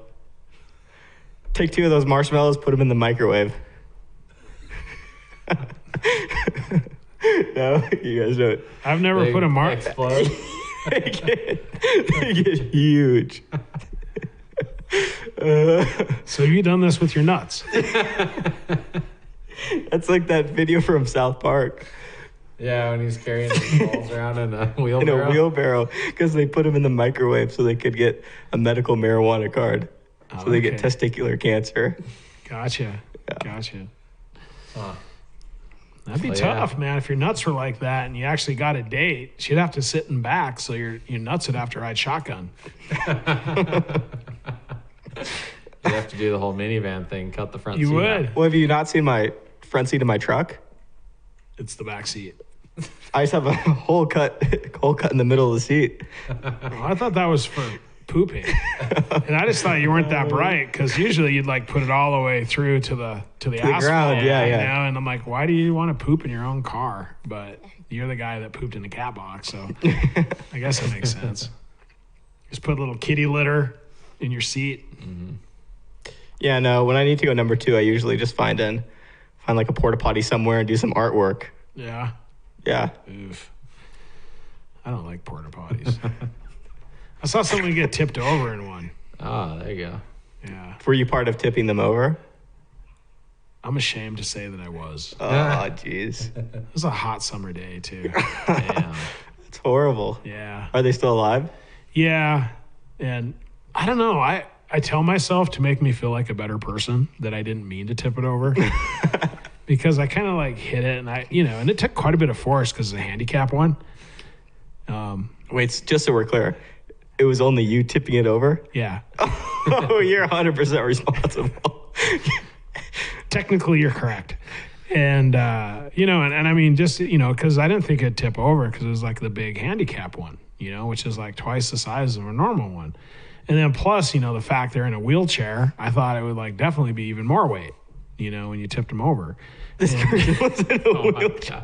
Take 2 of those marshmallows, put them in the microwave. No, you guys don't. I've never They put a explode. They get huge. So have you done this with your nuts? That's like that video from South Park Yeah, when he's carrying his balls around in a in wheelbarrow. a wheelbarrow because they put them in the microwave so they could get a medical marijuana card. So they get okay. testicular cancer. Gotcha. Huh. That'd be Well, tough, yeah. man. If your nuts were like that and you actually got a date, she'd have to sit in back, so your nuts would have to ride shotgun. You have to do the whole minivan thing, cut the front You seat would. out. Well, have you not seen my front seat of my truck? It's the back seat. I just have a hole cut in the middle of the seat. Oh, I thought that was for pooping. And I just thought you weren't that bright, because usually you'd like put it all the way through to the asphalt. Ground, yeah. You know? And I'm like, why do you want to poop in your own car? But you're the guy that pooped in the cat box, so I guess that makes sense. Just put a little kitty litter in your seat. Mm-hmm. Yeah, no, when I need to go number 2, I usually just find like a porta-potty somewhere and do some artwork. Yeah. Yeah. Oof. I don't like porta potties. I saw someone get tipped over in one. Oh, there you go. Yeah. Were you part of tipping them over? I'm ashamed to say that I was. Oh, jeez. It was a hot summer day, too. Damn. That's horrible. Yeah. Are they still alive? Yeah. And I don't know. I tell myself to make me feel like a better person that I didn't mean to tip it over. Because I kind of like hit it, and and it took quite a bit of force because it's a handicap one. Wait, just so we're clear, it was only you tipping it over? Yeah. Oh, you're 100% responsible. Technically, you're correct. And, and I mean, just, because I didn't think it'd tip over because it was like the big handicap one, which is like twice the size of a normal one. And then plus, the fact they're in a wheelchair, I thought it would like definitely be even more weight, when you tipped them over. This person was in a wheelchair.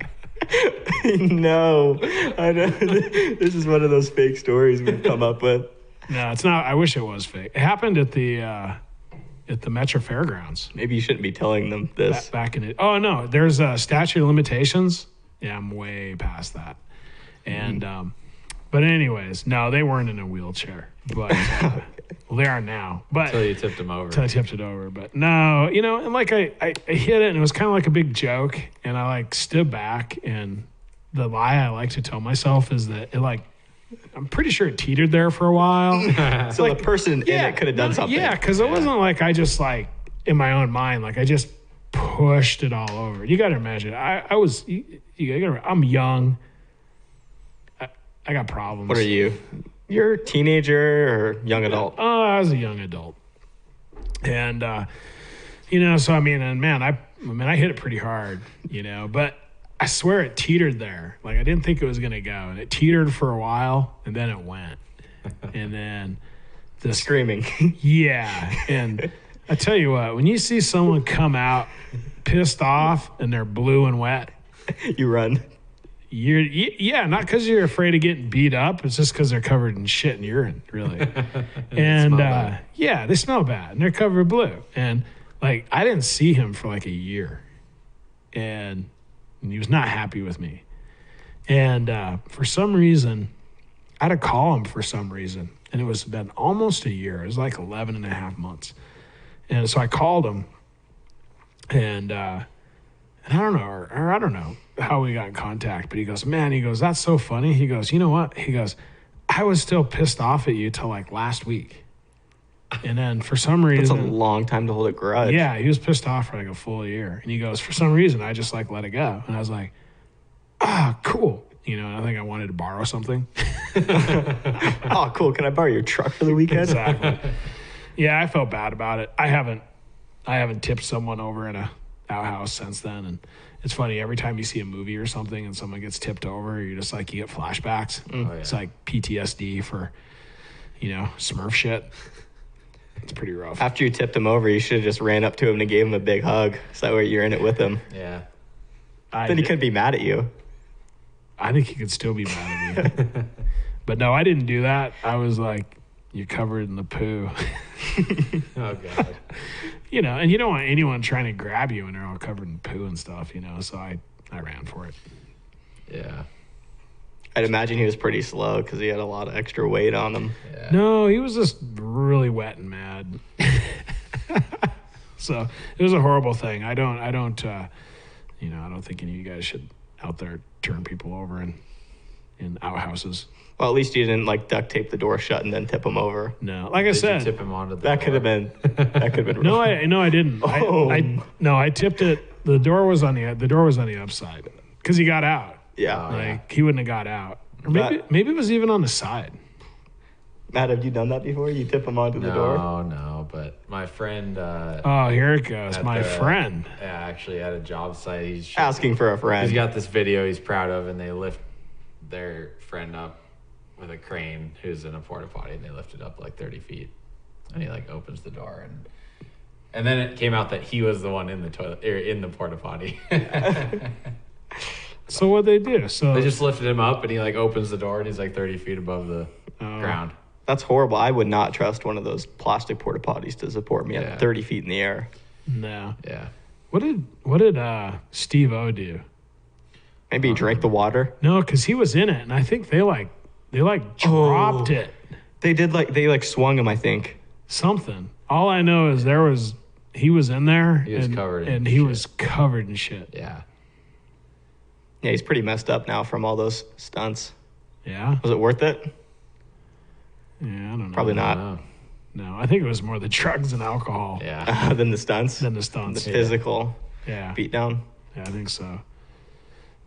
No, I know. This is one of those fake stories we've come up with. No, it's not. I wish it was fake. It happened at the Metro Fairgrounds. Maybe you shouldn't be telling them this. Back in it. Oh no, there's a statute of limitations. Yeah, I'm way past that. And but anyways, no, they weren't in a wheelchair. But well, they are now. But Until you tipped them over. Until I tipped it over. But no, and like I hit it, and it was kind of like a big joke, and I like stood back, and the lie I like to tell myself is that it like, I'm pretty sure it teetered there for a while. So like, the person in it could have done something. Yeah, because it wasn't like I just like in my own mind, like I just pushed it all over. You got to imagine, I'm young. I got problems. What are you? You're a teenager or young adult? Oh, I was a young adult. And, so I mean, and man, I hit it pretty hard, but I swear it teetered there. Like I didn't think it was going to go, and it teetered for a while, and then it went. And then the screaming. Yeah. And I tell you what, when you see someone come out pissed off and they're blue and wet, you run. Not because you're afraid of getting beat up. It's just because they're covered in shit and urine, really. And they smell bad, and they're covered blue. And like I didn't see him for like a year, and he was not happy with me. And for some reason, I had to call him for some reason, and it was been almost a year. It was like 11 and a half months. And so I called him, and I don't know, or I don't know how we got in contact, but he goes, that's so funny. He goes, you know what? He goes, I was still pissed off at you till like last week. And then for some reason. That's a long time to hold a grudge. Yeah, he was pissed off for like a full year. And he goes, for some reason, I just like let it go. And I was like, cool. And I think I wanted to borrow something. Oh, cool. Can I borrow your truck for the weekend? Exactly. Yeah, I felt bad about it. I haven't tipped someone over in a outhouse since then. And it's funny, every time you see a movie or something and someone gets tipped over, you're just like, you get flashbacks. Oh, yeah. It's like PTSD for, Smurf shit. It's pretty rough. After you tipped him over, you should have just ran up to him and gave him a big hug. So that way you're in it with him. Yeah. Then he couldn't be mad at you. I think he could still be mad at me. But no, I didn't do that. I was like, you're covered in the poo. Oh, God. And you don't want anyone trying to grab you when they're all covered in poo and stuff, so I ran for it. Yeah. I'd imagine he was pretty slow because he had a lot of extra weight on him. Yeah. No, he was just really wet and mad. So it was a horrible thing. I don't think any of you guys should out there turn people over in outhouses. Well, at least you didn't like duct tape the door shut and then tip him over. No, like I said, you tip him onto the that door? could have been. No, I didn't. Oh. I tipped it. The door was on the upside because he got out. Yeah, he wouldn't have got out. Or maybe it was even on the side. Matt, have you done that before? You tip him onto the door? No, but my friend... here it goes. My friend. Yeah, actually at a job site. He's asking for a friend. He's got this video he's proud of, and they lift their friend up with a crane who's in a porta potty, and they lift it up like 30 feet, and he like opens the door, and then it came out that he was the one in the toilet or in the porta potty. So what they do? So they just lifted him up, and he like opens the door, and he's like 30 feet above the ground. That's horrible. I would not trust one of those plastic porta potties to support me at 30 feet in the air. No. Yeah. What did Steve O do? Maybe he drank the water. No, because he was in it, and I think they dropped it. They swung him, I think. Something. All I know is he was in there. He was covered in he shit. was covered in shit. Yeah. Yeah, he's pretty messed up now from all those stunts. Yeah. Was it worth it? Yeah, I don't know. Probably not. No, I think it was more the drugs and alcohol Yeah. Than the stunts. The physical beatdown. Yeah, I think so.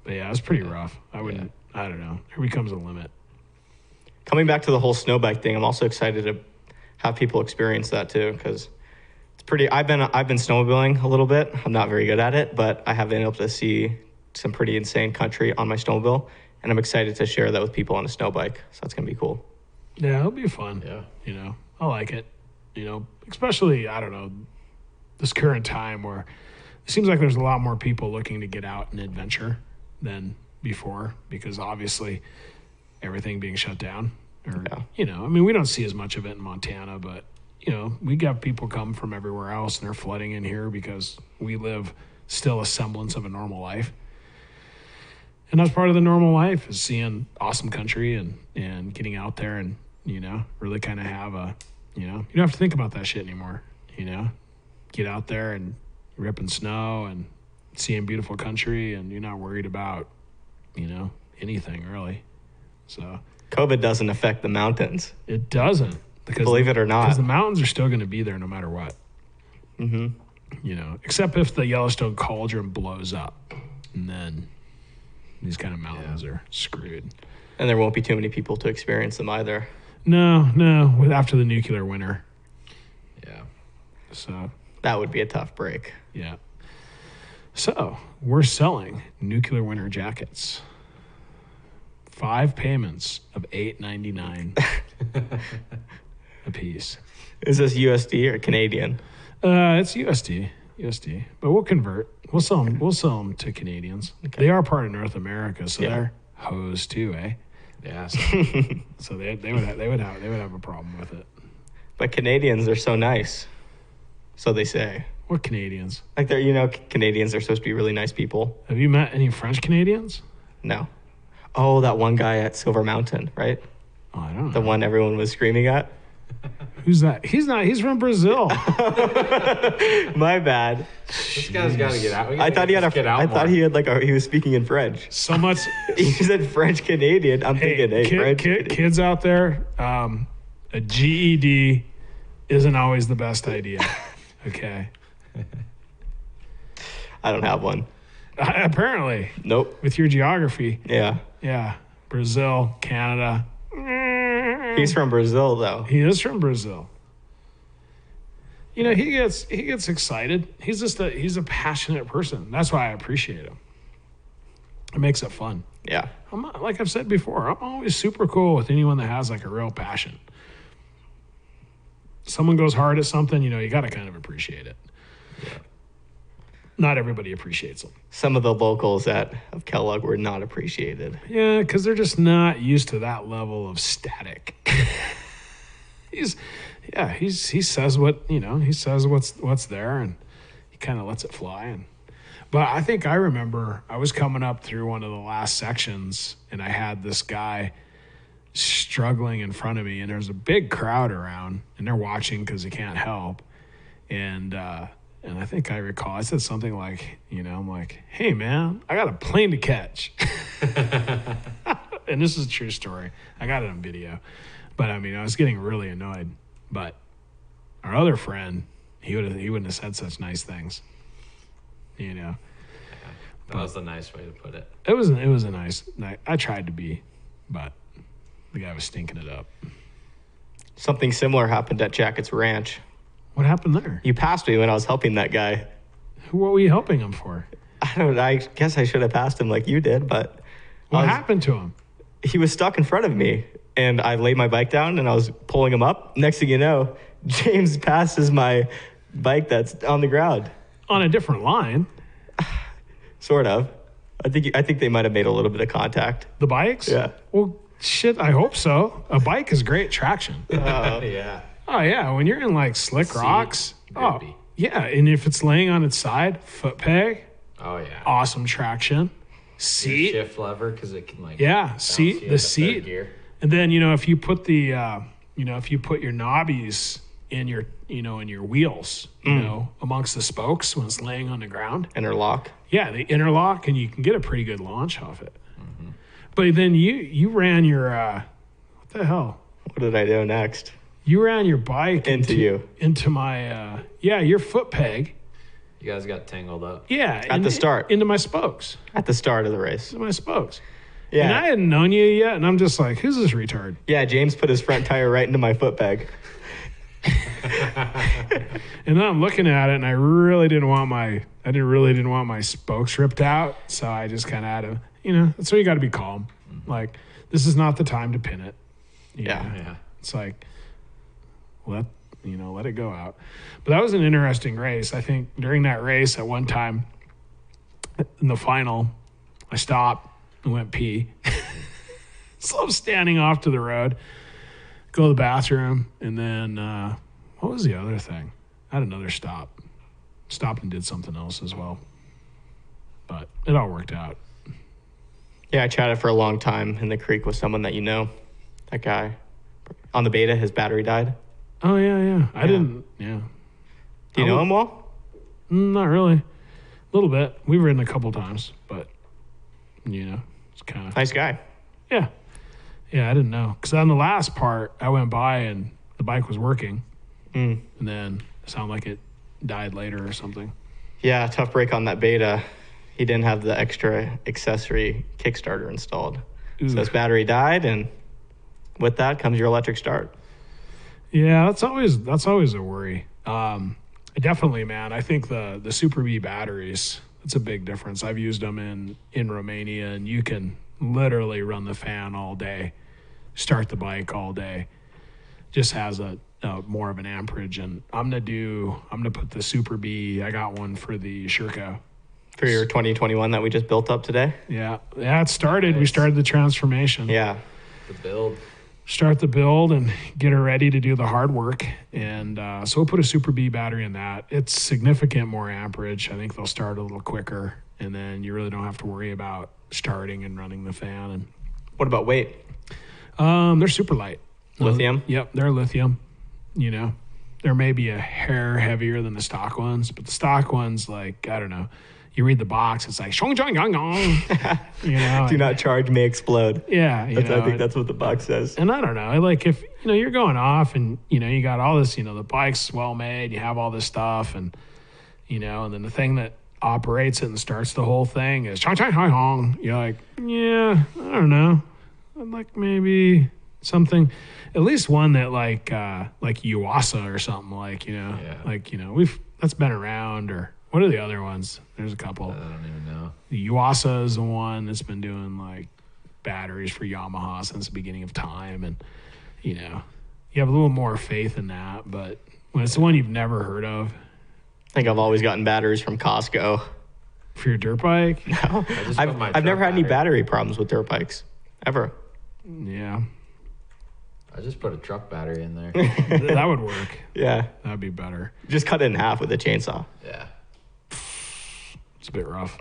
But yeah, it was pretty rough. I don't know. There becomes a limit. Coming back to the whole snow bike thing, I'm also excited to have people experience that too, because it's pretty. I've been snowmobiling a little bit. I'm not very good at it, but I have been able to see some pretty insane country on my snowmobile, and I'm excited to share that with people on a snow bike. So that's gonna be cool. Yeah, it'll be fun. Yeah. I like it. Especially, I don't know, this current time where it seems like there's a lot more people looking to get out and adventure than before, because obviously everything being shut down. We don't see as much of it in Montana, but we got people come from everywhere else, and they're flooding in here because we live still a semblance of a normal life. And that's part of the normal life, is seeing awesome country and getting out there and, really kind of have you don't have to think about that shit anymore, Get out there and ripping snow and seeing beautiful country, and you're not worried about, anything really. So COVID doesn't affect the mountains. it doesn't. Believe it or not. Because the mountains are still going to be there no matter what. Mm-hmm. Except if the Yellowstone cauldron blows up, and then these kind of mountains are screwed. And there won't be too many people to experience them either. No. After the nuclear winter. Yeah. So that would be a tough break. Yeah. So we're selling nuclear winter jackets. 5 payments of $8.99 a piece. Is this USD or Canadian? It's USD, but we'll convert. We'll sell them to Canadians. Okay. They are part of North America, so they're hosed too, eh? Yeah. So they would have a problem with it. But Canadians are so nice, so they say. What Canadians? Like they're Canadians are supposed to be really nice people. Have you met any French Canadians? No. Oh, that one guy at Silver Mountain, right? Oh, I don't know. The one everyone was screaming at. Who's that? He's not. He's from Brazil. My bad. This guy's got to get out. I thought he had he was speaking in French. So much. He said French Canadian. I'm thinking, French kids out there, a GED isn't always the best idea. Okay. I don't have one. Apparently. Nope. With your geography. Yeah. Yeah. Brazil, Canada. He's from Brazil, though. He is from Brazil. He gets excited. He's a passionate person. That's why I appreciate him. It makes it fun. Yeah. Like I've said before, I'm always super cool with anyone that has like a real passion. Someone goes hard at something, you got to kind of appreciate it. Yeah. Not everybody appreciates them. Some of the locals of Kellogg were not appreciated. Yeah, because they're just not used to that level of static. He says what's there, and he kind of lets it fly. But I think I remember I was coming up through one of the last sections, and I had this guy struggling in front of me, and there's a big crowd around, and they're watching because they can't help. And I think I recall I said something like, I'm like, hey, man, I got a plane to catch. And this is a true story. I got it on video. But, I was getting really annoyed. But our other friend, he wouldn't have said such nice things. That was a nice way to put it. It was a nice night. I tried to be, but the guy was stinking it up. Something similar happened at Jackett's Ranch. What happened there? You passed me when I was helping that guy. What were you helping him for? I guess I should have passed him like you did, but... What happened to him? He was stuck in front of me. and I laid my bike down and I was pulling him up. Next thing you know, James passes my bike that's on the ground. On a different line. Sort of. I think they might have made a little bit of contact. The bikes? Yeah. Well, shit, I hope so. A bike is great traction. Yeah. Oh, yeah. When you're in like slick rocks. Grippy. Yeah. And if it's laying on its side, foot peg, Oh yeah. awesome traction. Seat. Shift lever because it can like. Yeah. bounce Seat. you The into seat. third gear. And then, if you put if you put your knobbies in your, in your wheels, amongst the spokes when it's laying on the ground. Interlock. Yeah, they interlock and you can get a pretty good launch off it. Mm-hmm. But then you ran your, what the hell? What did I do next? You ran your bike into my, your foot peg. You guys got tangled up. Yeah. At the start. Into my spokes. At the start of the race. Into my spokes. Yeah. And I hadn't known you yet, and I'm just like, who's this retard? Yeah, James put his front tire right into my foot peg. And then I'm looking at it, and I really didn't want my spokes ripped out. So I just kind of had to, that's where you got to be calm. Mm-hmm. Like, this is not the time to pin it. Yeah. It's like, let it go out. But that was an interesting race. I think during that race at one time in the final, I stopped and went pee. So I'm standing off to the road, go to the bathroom, and then what was the other thing? I had another stop. Stopped and did something else as well. But it all worked out. Yeah, I chatted for a long time in the creek with someone that you know. That guy. On the beta, his battery died. Oh, yeah. I didn't, yeah. Do you know him well? Not really. A little bit. We've ridden a couple times, but, it's kind of... Nice guy. Yeah. Yeah, I didn't know. Because on the last part, I went by and the bike was working. And then it sounded like it died later or something. Yeah, tough break on that beta. He didn't have the extra accessory Kickstarter installed. Ooh. So his battery died, and with that comes your electric start. Yeah, that's always a worry. Definitely, man. I think the Super B batteries, that's a big difference. I've used them in Romania, and you can literally run the fan all day, start the bike all day. Just has a more of an amperage, and I'm gonna put the Super B. I got one for the Sherco. For your 2021 that we just built up today? Yeah, it started. Nice. We started the transformation. Yeah. The build. Start the build and get her ready to do the hard work. And so we'll put a Super B battery in that. It's significant more amperage. I think they'll start a little quicker, and then you really don't have to worry about starting and running the fan. And what about weight? They're super light. Lithium? Yep, they're lithium. There may be a hair heavier than the stock ones, but the stock ones, like, I don't know. You read the box, it's like, shong, shong, yong, yong. Do not charge, may explode. Yeah. I think that's what the box says. And I don't know. Like, if, you're going off and, you got all this, the bike's well made, you have all this stuff, and, and then the thing that operates it and starts the whole thing is chong, chong, chong, chong. You're like, yeah, I don't know. I'd like maybe something, at least one that like Yuasa or something like, that's been around. Or what are the other ones? There's a couple. I don't even know. The Yuasa is the one that's been doing like batteries for Yamaha since the beginning of time. And, you have a little more faith in that, but when it's the one you've never heard of. I think I've always gotten batteries from Costco. For your dirt bike? No. I've never had any battery problems with dirt bikes. Ever. Yeah. I just put a truck battery in there. That would work. Yeah. That'd be better. Just cut it in half with a chainsaw. Yeah. It's a bit rough.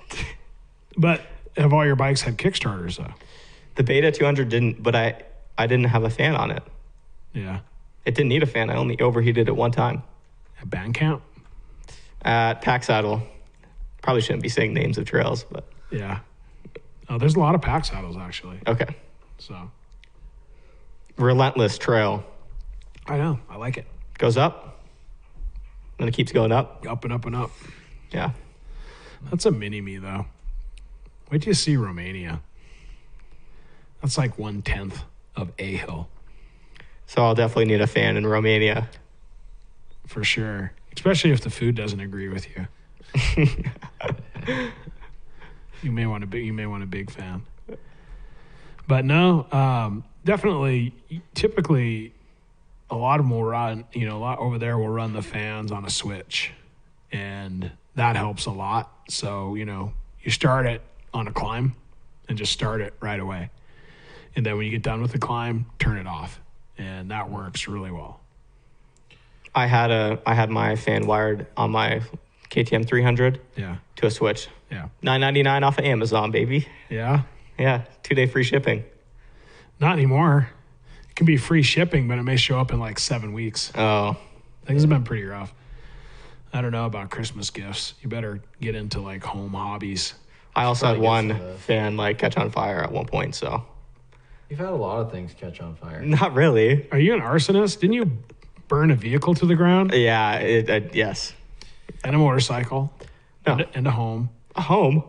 But have all your bikes had Kickstarters, though? The Beta 200 didn't, but I didn't have a fan on it. Yeah. It didn't need a fan. I only overheated it one time. At Bandcamp? At Pack Saddle. Probably shouldn't be saying names of trails, but... Yeah. Oh, there's a lot of Pack Saddles, actually. Okay. So... Relentless trail. I know. I like it. Goes up. Then it keeps going up. Up and up and up. Yeah. That's a mini-me, though. Wait till you see Romania. That's like 1/10 of a hill. So I'll definitely need a fan in Romania. For sure. Especially if the food doesn't agree with you. You may want a big fan. But no, definitely, typically, a lot of them will run, a lot over there will run the fans on a switch, and that helps a lot. So, you start it on a climb and just start it right away. And then when you get done with the climb, turn it off. And that works really well. I had my fan wired on my KTM 300 to a switch. Yeah. $9.99 off of Amazon, baby. Yeah. Yeah, 2-day free shipping. Not anymore. It can be free shipping, but it may show up in like 7 weeks. Oh. Things have been pretty rough. I don't know about Christmas gifts. You better get into like home hobbies. I also had one fan catch on fire at one point, so. You've had a lot of things catch on fire. Not really. Are you an arsonist? Didn't you burn a vehicle to the ground? Yeah, yes. And a motorcycle? No. And a home? A home?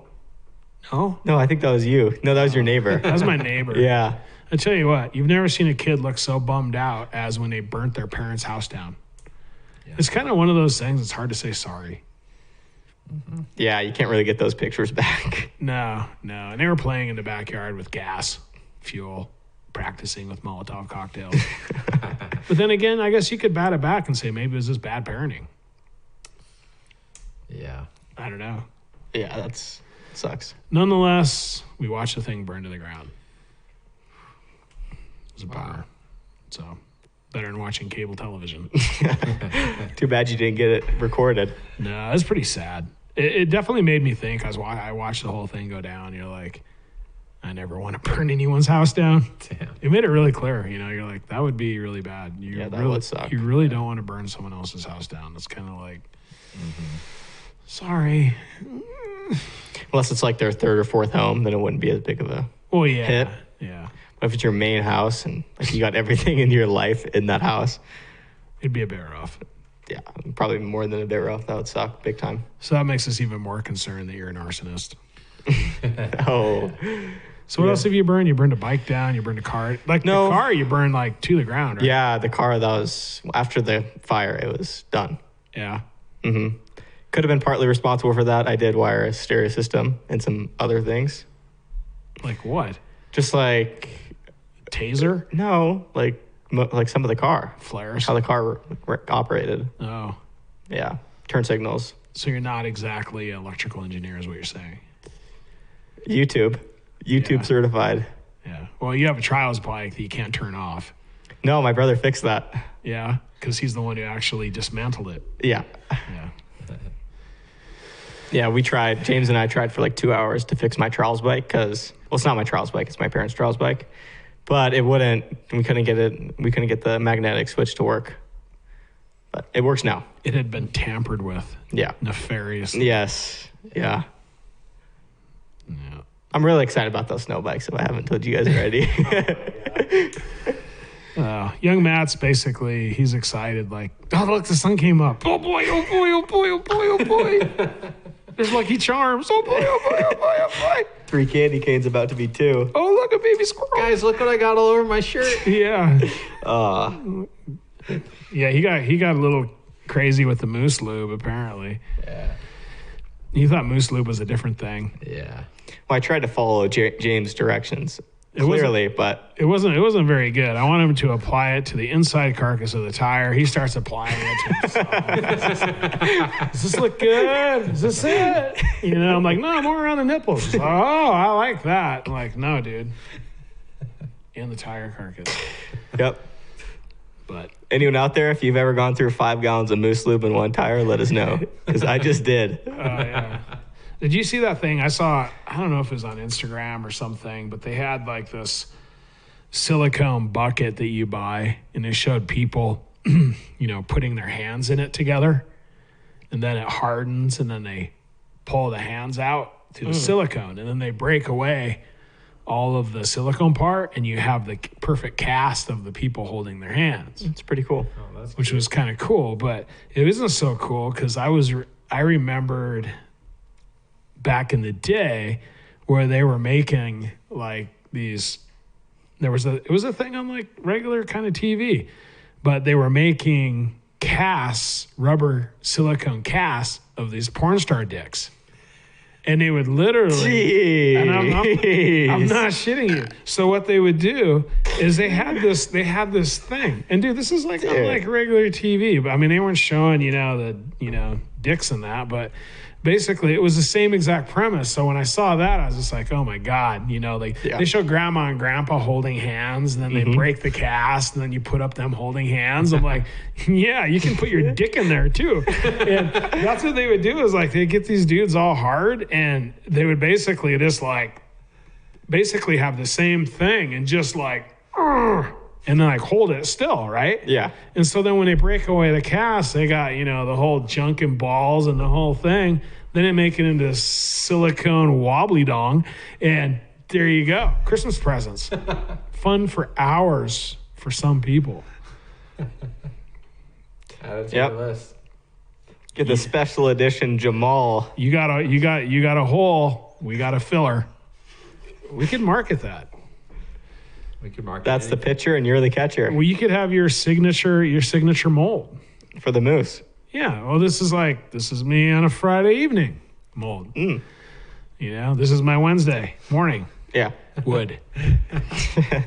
No? No, I think that was you. No, that was your neighbor. That was my neighbor. Yeah. I tell you what, you've never seen a kid look so bummed out as when they burnt their parents' house down. Yeah. It's kind of one of those things. It's hard to say sorry. Mm-hmm. Yeah, you can't really get those pictures back. No. And they were playing in the backyard with gas, fuel, practicing with Molotov cocktails. But then again, I guess you could bat it back and say maybe it was just bad parenting. Yeah. I don't know. Yeah, that sucks. Nonetheless, we watched the thing burn to the ground. It was a bummer. So, better than watching cable television. Too bad you didn't get it recorded. No, it's pretty sad. It definitely made me think. I watched the whole thing go down. You're like, I never want to burn anyone's house down. Damn. It made it really clear. You're like, that would be really bad. That really, would suck. You really don't want to burn someone else's house down. It's kind of like, sorry. Unless it's like their third or fourth home, then it wouldn't be as big of a hit. Yeah. But if it's your main house and you got everything in your life in that house, it'd be a bit rough. Yeah, probably more than a bit rough. That would suck big time. So that makes us even more concerned that you're an arsonist. Oh. So what else have you burned? You burned a bike down. You burned a car. The car you burned to the ground, right? Yeah, the car, that was after the fire. It was done. Yeah. Mm-hmm. Could have been partly responsible for that. I did wire a stereo system and some other things. Like what? Just like taser? No, like some of the car flares. How the car operated. Oh. Yeah, turn signals. So you're not exactly an electrical engineer, is what you're saying. YouTube certified. Yeah. Well, you have a trials bike that you can't turn off. No, my brother fixed that. Yeah, because he's the one who actually dismantled it. Yeah. Yeah. Yeah, we tried. James and I tried for like 2 hours to fix my trials bike because, well, it's not my trials bike. It's my parents' trials bike. But it wouldn't. We couldn't get it. We couldn't get the magnetic switch to work. But it works now. It had been tampered with. Yeah. Nefariously. Yes. Yeah. Yeah. I'm really excited about those snow bikes. If I haven't told you guys already. Young Matt's basically, he's excited. Like, oh, look, the sun came up. Oh boy, oh boy, oh boy, oh boy, oh boy. There's Lucky Charms. Oh boy, oh boy, oh boy, oh boy. 3 candy canes about to be 2. Oh, look, a baby squirrel. Guys, look what I got all over my shirt. Yeah. Yeah, he got a little crazy with the moose lube, apparently. Yeah. He thought moose lube was a different thing. Yeah. Well, I tried to follow James' directions clearly, but it wasn't very good. I want him to apply it to the inside carcass of the tire. He starts applying it to himself. Does this look good? Is this it? I'm like, no, more around the nipples. He's like, oh, I like that. I'm like, no, dude. In the tire carcass. Yep. But anyone out there, if you've ever gone through 5 gallons of moose lube in one tire, let us know, because I just did. Oh, yeah. Did you see that thing? I saw, I don't know if it was on Instagram or something, but they had like this silicone bucket that you buy, and they showed people, putting their hands in it together, and then it hardens, and then they pull the hands out to the silicone, and then they break away all of the silicone part, and you have the perfect cast of the people holding their hands. It's pretty cool. Oh, which was kind of cool, but it wasn't so cool because I remembered back in the day where they were making like these, it was a thing on like regular kind of TV, but they were making casts, rubber silicone casts of these porn star dicks. And they would literally, and I'm not shitting you. So what they would do is they had this thing. And dude, this is like unlike regular TV. But I mean, they weren't showing, the dicks and that, but basically it was the same exact premise. So when I saw that, I was just like, oh my God, they show grandma and grandpa holding hands, and then they break the cast, and then you put up them holding hands. I'm like, yeah, you can put your dick in there too. And that's what they would do, is like they get these dudes all hard, and they would basically just like have the same thing and just like, and then like hold it still, right? Yeah. And so then when they break away the cast, they got, the whole junk and balls and the whole thing. Then they make it into silicone wobbly dong. And there you go. Christmas presents. Fun for hours for some people. Add it to your list. Get the special edition Jamal. You got a hole. We got a filler. We could market that. We could market That's the pitcher and you're the catcher. Well, you could have your signature mold. For the moose. Yeah. Well, this is me on a Friday evening mold. This is my Wednesday morning. Yeah. Wood. I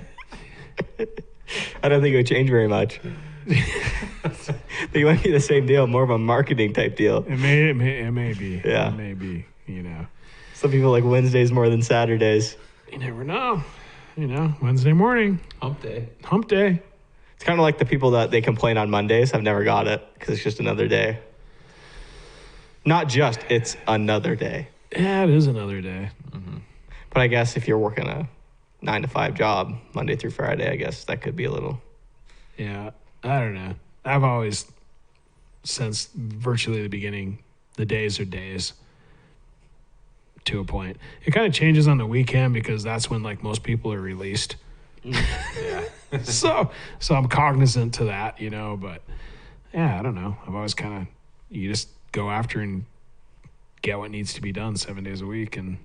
don't think it would change very much. I think it might be the same deal, more of a marketing type deal. It may be. Yeah. It may be, Some people like Wednesdays more than Saturdays. You never know. Wednesday morning. Hump day. It's kind of like the people that they complain on Mondays. I've never got it because it's just another day. Not just, it's another day. Yeah, it is another day. Mm-hmm. But I guess if you're working a 9-to-5 job, Monday through Friday, I guess that could be a little. Yeah, I don't know. I've always, since virtually the beginning, the days are days to a point. It kind of changes on the weekend because that's when like most people are released. Yeah. So I'm cognizant to that, but yeah, I don't know. I've always you just go after and get what needs to be done 7 days a week and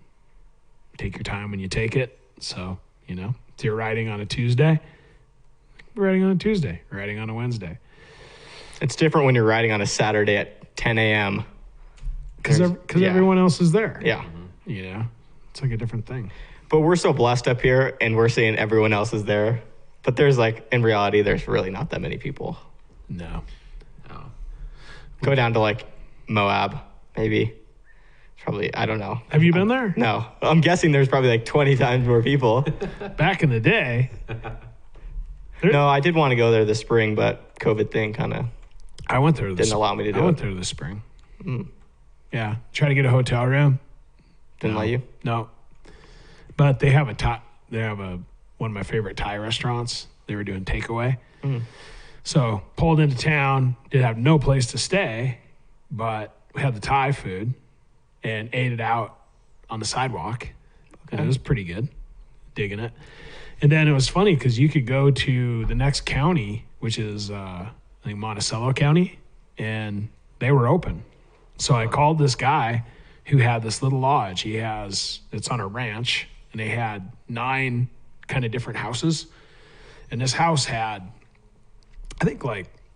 take your time when you take it. So, if you're riding on a Tuesday, riding on a Tuesday, riding on a Wednesday. It's different when you're riding on a Saturday at 10 a.m. Because everyone else is there. Yeah. It's like a different thing. But we're so blessed up here and we're seeing everyone else is there. But there's in reality, there's really not that many people. No. Go down to Moab, maybe. Probably, I don't know. Have you been there? No. I'm guessing there's probably 20 times more people. Back in the day. No, I did want to go there this spring, but COVID thing I went there. Didn't allow me to do it. I went there this spring. Yeah. Try to get a hotel room. Didn't let you? No. But they have one of my favorite Thai restaurants. They were doing takeaway. So pulled into town, did have no place to stay, but we had the Thai food and ate it out on the sidewalk. Okay. And it was pretty good. Digging it. And then it was funny because you could go to the next county, which is I think Monticello County, and they were open. So I called this guy who had this little lodge. It's on a ranch, and they had 9 kind of different houses. And this house had, I think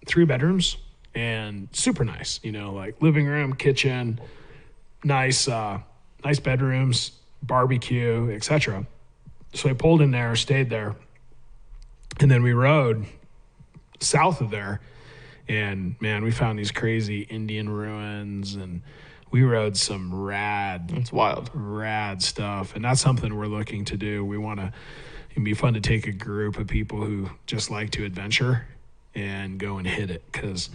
3 bedrooms and super nice, living room, kitchen, nice bedrooms, barbecue, etc. So I pulled in there, stayed there, and then we rode south of there. And man, we found these crazy Indian ruins, and we rode some It's wild. rad stuff. And that's something we're looking to do. It'd be fun to take a group of people who just like to adventure and go and hit it. Because,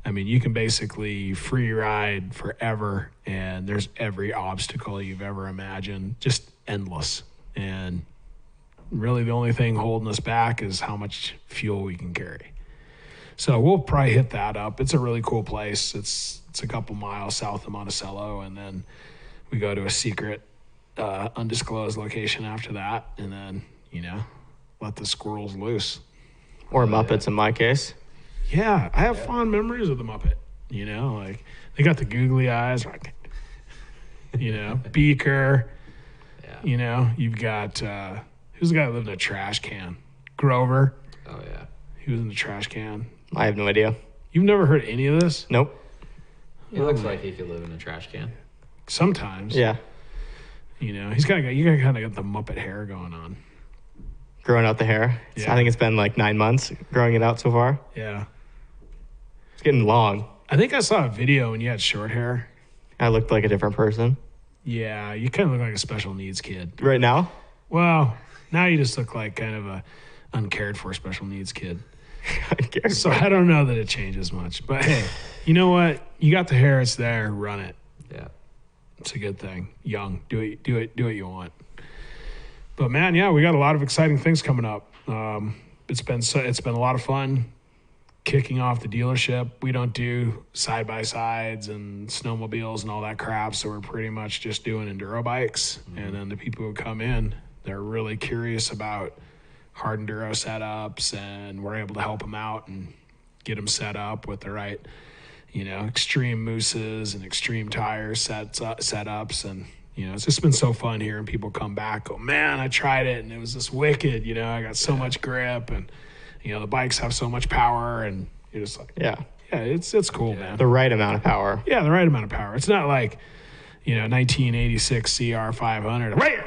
you can basically free ride forever, and there's every obstacle you've ever imagined, just endless. And really the only thing holding us back is how much fuel we can carry. So we'll probably hit that up. It's a really cool place. It's a couple miles south of Monticello, and then we go to a secret, undisclosed location after that, and then, let the squirrels loose. Or Muppets in my case. Yeah, I have fond memories of the Muppet. They got the googly eyes, Beaker. Yeah. You've got, who's the guy that lived in a trash can? Grover. Oh, yeah. He was in the trash can. I have no idea. You've never heard any of this? Nope. He looks like he could live in a trash can. Sometimes. Yeah. You know, you gotta kind of get the Muppet hair going on. Growing out the hair. Yeah. I think it's been like 9 months growing it out so far. Yeah. It's getting long. I think I saw a video when you had short hair. I looked like a different person. Yeah, you kind of look like a special needs kid. Right now? Well, now you just look like kind of a uncared for special needs kid. I So I don't know that it changes much. But hey, you know what? You got the hair, it's there, run it. Yeah. It's a good thing. Young. Do what you want. But man, yeah, we got a lot of exciting things coming up. It's been a lot of fun kicking off the dealership. We don't do side-by-sides and snowmobiles and all that crap, so we're pretty much just doing enduro bikes. Mm-hmm. And then the people who come in, they're really curious about hard enduro setups, and we're able to help them out and get them set up with the right, extreme mooses and extreme tires setups. And, it's just been so fun hearing people come back, go, man, I tried it and it was just wicked. I got so much grip, and, the bikes have so much power, and you're just like, yeah, it's cool, man. The right amount of power. Yeah, the right amount of power. It's not like, 1986 CR 500. Right.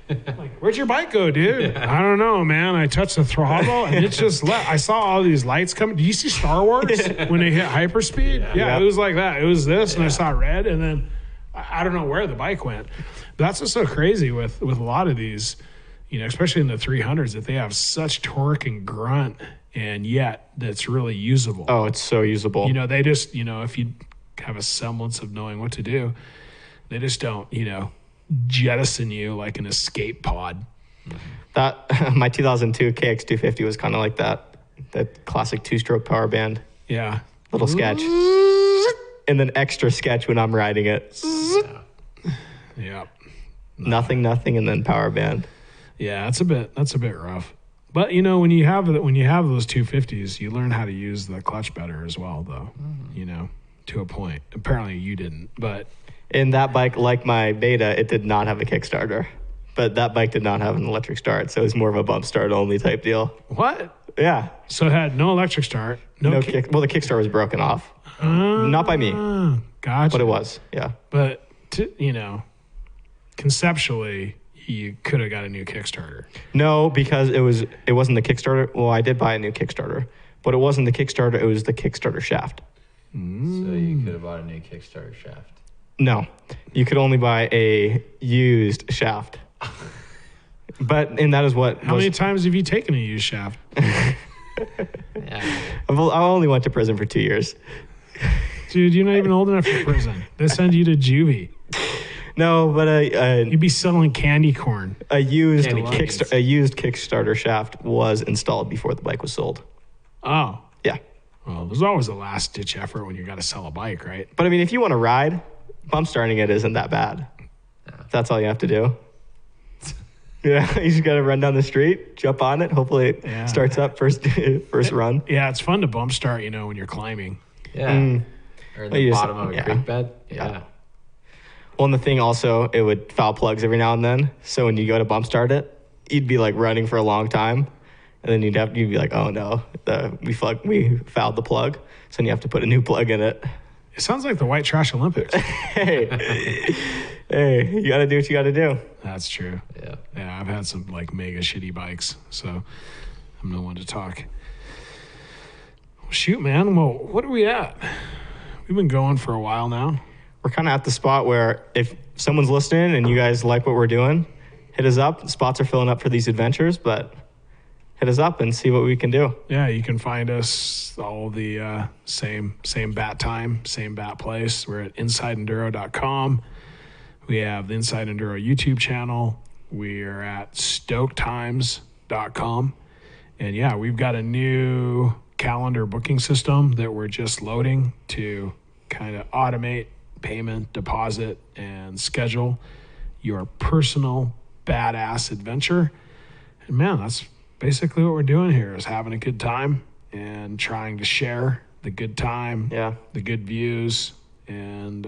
Like, where'd your bike go, dude? Yeah. I don't know, man. I touched the throttle and it just left. I saw all these lights coming. Do you see Star Wars when they hit hyperspeed? Yeah, It was like that. It was this, and I saw red, and then I don't know where the bike went. But that's what's so crazy with a lot of these, especially in the 300s, that they have such torque and grunt, and yet that's really usable. Oh, it's so usable. They just, if you have a semblance of knowing what to do, they just don't, jettison you like an escape pod. That my 2002 KX250 was kind of like that classic two-stroke power band. Yeah. Little sketch. And then extra sketch when I'm riding it. Yeah. Nothing, and then power band. Yeah, that's a bit rough. But when you have those 250s, you learn how to use the clutch better as well, though. Mm-hmm. To a point. Apparently you didn't, but in that bike, like my Beta, it did not have a Kickstarter. But that bike did not have an electric start, so it was more of a bump start only type deal. What? Yeah. So it had no electric start. No kick. Well, the Kickstarter was broken off. Not by me. Gotcha. But it was, yeah. But, conceptually, you could have got a new Kickstarter. No, because it wasn't the Kickstarter. Well, I did buy a new Kickstarter. But it wasn't the Kickstarter, it was the Kickstarter shaft. So you could have bought a new Kickstarter shaft. No, you could only buy a used shaft. And that is what. How many times have you taken a used shaft? I only went to prison for 2 years. Dude, you're not even old enough for prison. They send you to juvie. No, but you'd be selling candy corn. A used Kickstarter shaft was installed before the bike was sold. Oh. Yeah. Well, there's always a last ditch effort when you got to sell a bike, right? But I mean, if you want to ride, bump starting it isn't that bad. That's all you have to do. Yeah, you just got to run down the street, jump on it. Hopefully it starts up first run. Yeah, it's fun to bump start, when you're climbing. Yeah. Or in the bottom of a creek bed. Yeah. Well, and the thing also, it would foul plugs every now and then. So when you go to bump start it, you'd be like running for a long time. And then you'd be like, oh no, we fouled the plug. So then you have to put a new plug in it. It sounds like the white trash Olympics. Hey, you got to do what you got to do. That's true. Yeah. Yeah, I've had some like mega shitty bikes, so I'm no one to talk. Well, shoot, man. Well, what are we at? We've been going for a while now. We're kind of at the spot where if someone's listening and you guys like what we're doing, hit us up. Spots are filling up for these adventures, but hit us up and see what we can do. Yeah, you can find us all the same bat time, same bat place. We're at InsideEnduro.com. We have the Inside Enduro YouTube channel. We are at StokeTimes.com. And yeah, we've got a new calendar booking system that we're just loading to kind of automate payment, deposit, and schedule your personal badass adventure. And man, that's basically what we're doing here, is having a good time and trying to share the good time, the good views, and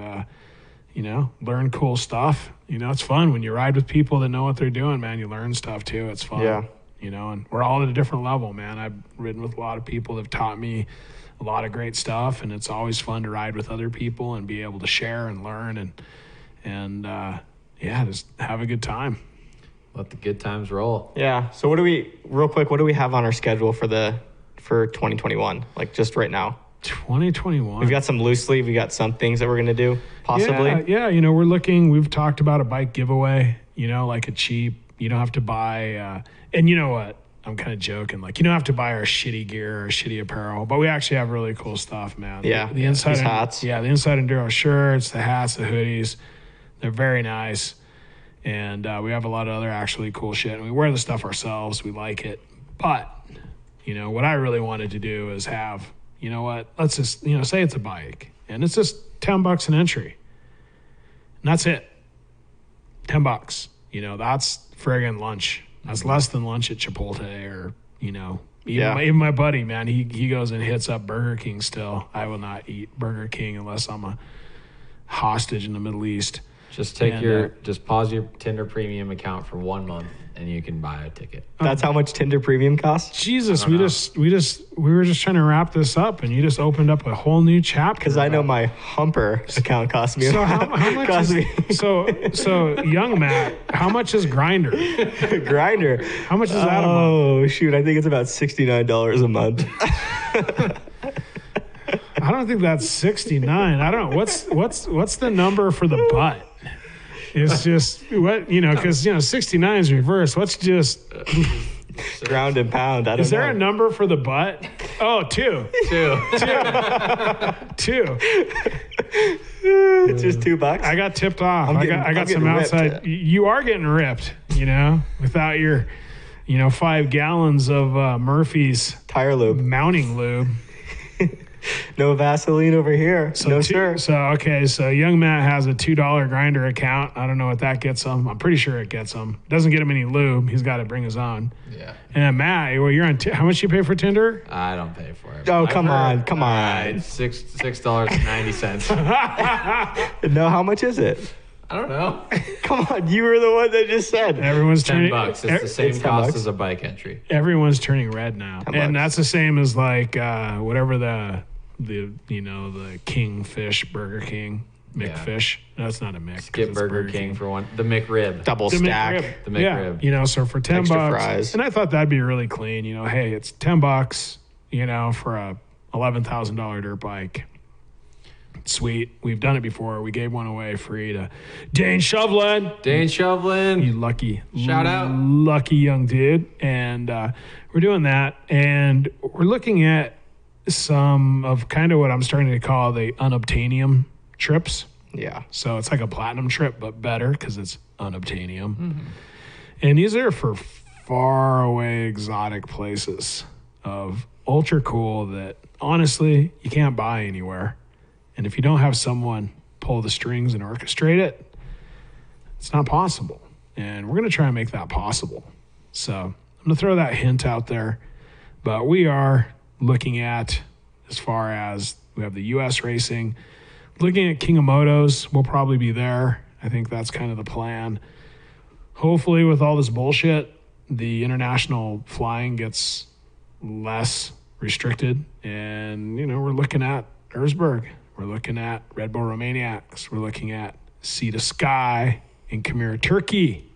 learn cool stuff. It's fun when you ride with people that know what they're doing, man. You learn stuff too. It's fun. Yeah. And we're all at a different level, man. I've ridden with a lot of people that have taught me a lot of great stuff, and it's always fun to ride with other people and be able to share and learn and yeah, just have a good time. Let the good times roll. Yeah. So what do we have on our schedule for 2021? Like just right now. 2021. We've got some loose leaf. We got some things that we're going to do possibly. Yeah. We've talked about a bike giveaway, like a cheap, you don't have to buy, and you know what? I'm kind of joking. Like, you don't have to buy our shitty gear or shitty apparel, but we actually have really cool stuff, man. Yeah. The Inside hats. Yeah. The Inside Enduro shirts, the hats, the hoodies. They're very nice. And we have a lot of other actually cool shit. And we wear the stuff ourselves. We like it. But, what I really wanted to do is have, let's just, say it's a bike. And it's just $10 an entry. And that's it. $10. That's friggin' lunch. That's less than lunch at Chipotle or, even my buddy, man, he goes and hits up Burger King still. I will not eat Burger King unless I'm a hostage in the Middle East. Just just pause your Tinder Premium account for 1 month and you can buy a ticket. That's how much Tinder Premium costs? Jesus, we were just trying to wrap this up and you just opened up a whole new chapter. Because I know my Humper account cost me. So how much so young Matt, how much is Grindr? Grindr. How much is that a month? Oh shoot, I think it's about $69 a month. I don't think that's 69. I don't know. What's the number for the butt? It's just because 69 is reverse. Let's just ground and pound. I don't know. Is there a number for the butt? Oh, 2. 2. It's just $2. I got tipped off. I got some outside. Ripped. You are getting ripped, without your, 5 gallons of Murphy's tire lube, mounting lube. No Vaseline over here. Sir. So young Matt has a $2 Grindr account. I don't know what that gets him. I'm pretty sure it gets him. Doesn't get him any lube. He's got to bring his own. Yeah. And Matt, well, you're on. How much you pay for Tinder? I don't pay for it. Oh, come on. $6.90. No, how much is it? I don't know. Come on, you were the one that just said. Everyone's turning $10. It's the same cost as a bike entry. Everyone's turning red now, and that's the same as like whatever the Kingfish Burger King McFish. No, it's not a Mc. Skip Burger King for one. The McRib. Double stack. The McRib. So for $10, fries. and I thought that'd be really clean. Hey, it's $10. For a $11,000 dirt bike. Sweet. We've done it before. We gave one away free to Dane Shovlin. You lucky. Shout out. Lucky young dude. And we're doing that. And we're looking at some of kind of what I'm starting to call the unobtainium trips. Yeah. So it's like a platinum trip, but better because it's unobtainium. Mm-hmm. And these are for far away exotic places of ultra cool that honestly you can't buy anywhere. And if you don't have someone pull the strings and orchestrate it, it's not possible. And we're going to try and make that possible. So I'm going to throw that hint out there. But we are looking at, as far as we have the U.S. racing, looking at King of Motos. We'll probably be there. I think that's kind of the plan. Hopefully with all this bullshit, the international flying gets less restricted. And, we're looking at Erzberg. We're looking at Red Bull Romaniacs. We're looking at Sea to Sky in Khmer, Turkey.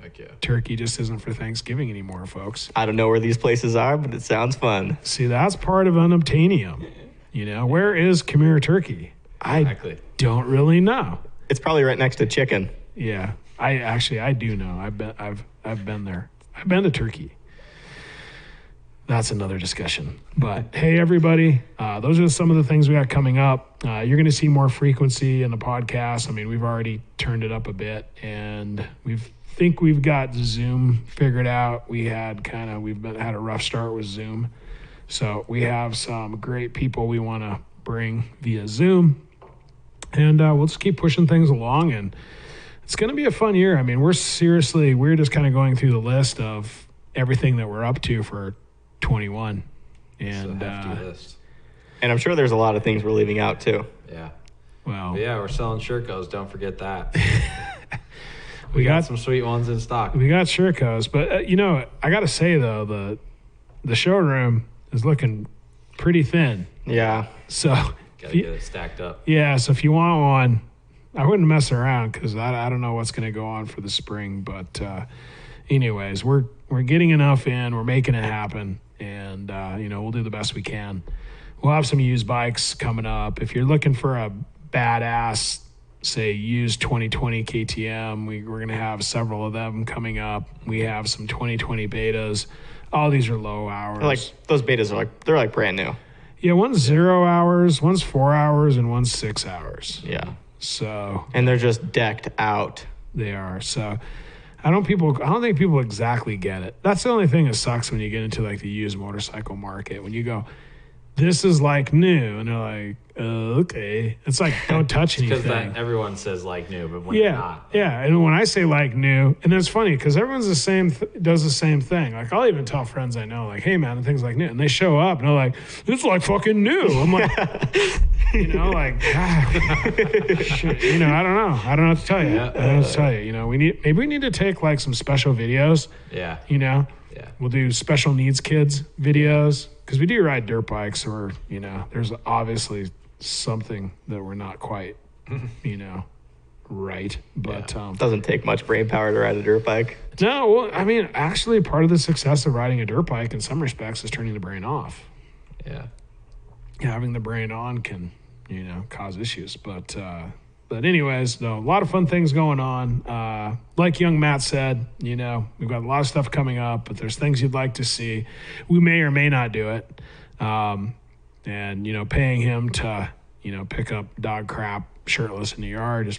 Heck yeah. Turkey just isn't for Thanksgiving anymore, folks. I don't know where these places are, but it sounds fun. See, that's part of unobtainium. Where is Khmer, Turkey? I don't really know. It's probably right next to chicken. Yeah, I do know. I've been there. I've been to Turkey. That's another discussion. But hey, everybody, those are some of the things we got coming up. You're going to see more frequency in the podcast. I mean, we've already turned it up a bit, and we've got Zoom figured out. We've had a rough start with Zoom, so we have some great people we want to bring via Zoom, and we'll just keep pushing things along. And it's going to be a fun year. I mean, we're just kind of going through the list of everything that we're up to for 21, and and I'm sure there's a lot of things we're leaving out too. Yeah. Well, but yeah, we're selling Shirkos. Don't forget that. we got some sweet ones in stock. We got Shirkos, but I got to say though, the showroom is looking pretty thin. Yeah. So gotta get it stacked up. Yeah. So if you want one, I wouldn't mess around because I don't know what's going to go on for the spring. But anyways, we're getting enough in. We're making it happen. And, we'll do the best we can. We'll have some used bikes coming up. If you're looking for a badass, say, used 2020 KTM, we're going to have several of them coming up. We have some 2020 betas. All these are low hours. Those betas they're like brand new. Yeah, one's 0 hours, one's 4 hours, and one's 6 hours. Yeah. So. And they're just decked out. They are. So I don't think people exactly get it. That's the only thing that sucks when you get into like the used motorcycle market. When you go, this is like new, and they're like, okay. It's like, don't touch anything. Because everyone says like new, but when you're not. Yeah, and when I say like new, and it's funny because everyone's does the same thing. Like I'll even tell friends I know, like, hey man, the thing's like new, and they show up and they're like, it's like fucking new. I'm like, like, shit, I don't know. I don't know what to tell you. I don't know what to tell you. Maybe we need to take like some special videos. Yeah. Yeah. We'll do special needs kids videos because we do ride dirt bikes, or there's obviously something that we're not quite, right. But doesn't take much brain power to ride a dirt bike. No, well, I mean, actually, part of the success of riding a dirt bike in some respects is turning the brain off. Yeah. Having the brain on can, cause issues. But anyways, no, a lot of fun things going on. Like young Matt said, we've got a lot of stuff coming up, but there's things you'd like to see. We may or may not do it. And, paying him to, pick up dog crap shirtless in the yard is,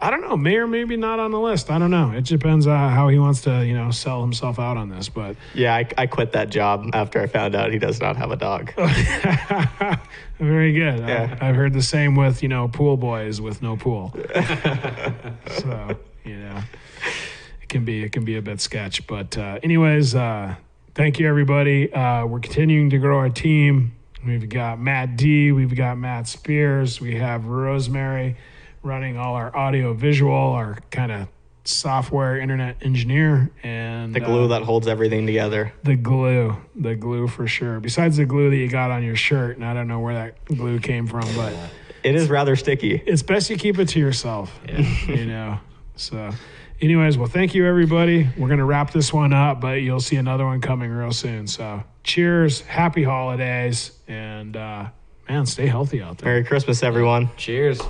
I don't know, may or maybe not on the list. I don't know. It depends how he wants to, sell himself out on this. But yeah, I quit that job after I found out he does not have a dog. Very good. Yeah. I've heard the same with, pool boys with no pool. So, it can be a bit sketch. But anyways, thank you, everybody. We're continuing to grow our team. We've got Matt D. We've got Matt Spears. We have Rosemary running all our audio visual, our kind of software internet engineer, and the glue that holds everything together. The glue for sure. Besides the glue that you got on your shirt, and I don't know where that glue came from, but it is rather sticky. It's best you keep it to yourself. Yeah. So anyways, well, thank you, everybody. We're going to wrap this one up, but you'll see another one coming real soon. So cheers, happy holidays, and man, stay healthy out there. Merry Christmas, everyone. Cheers.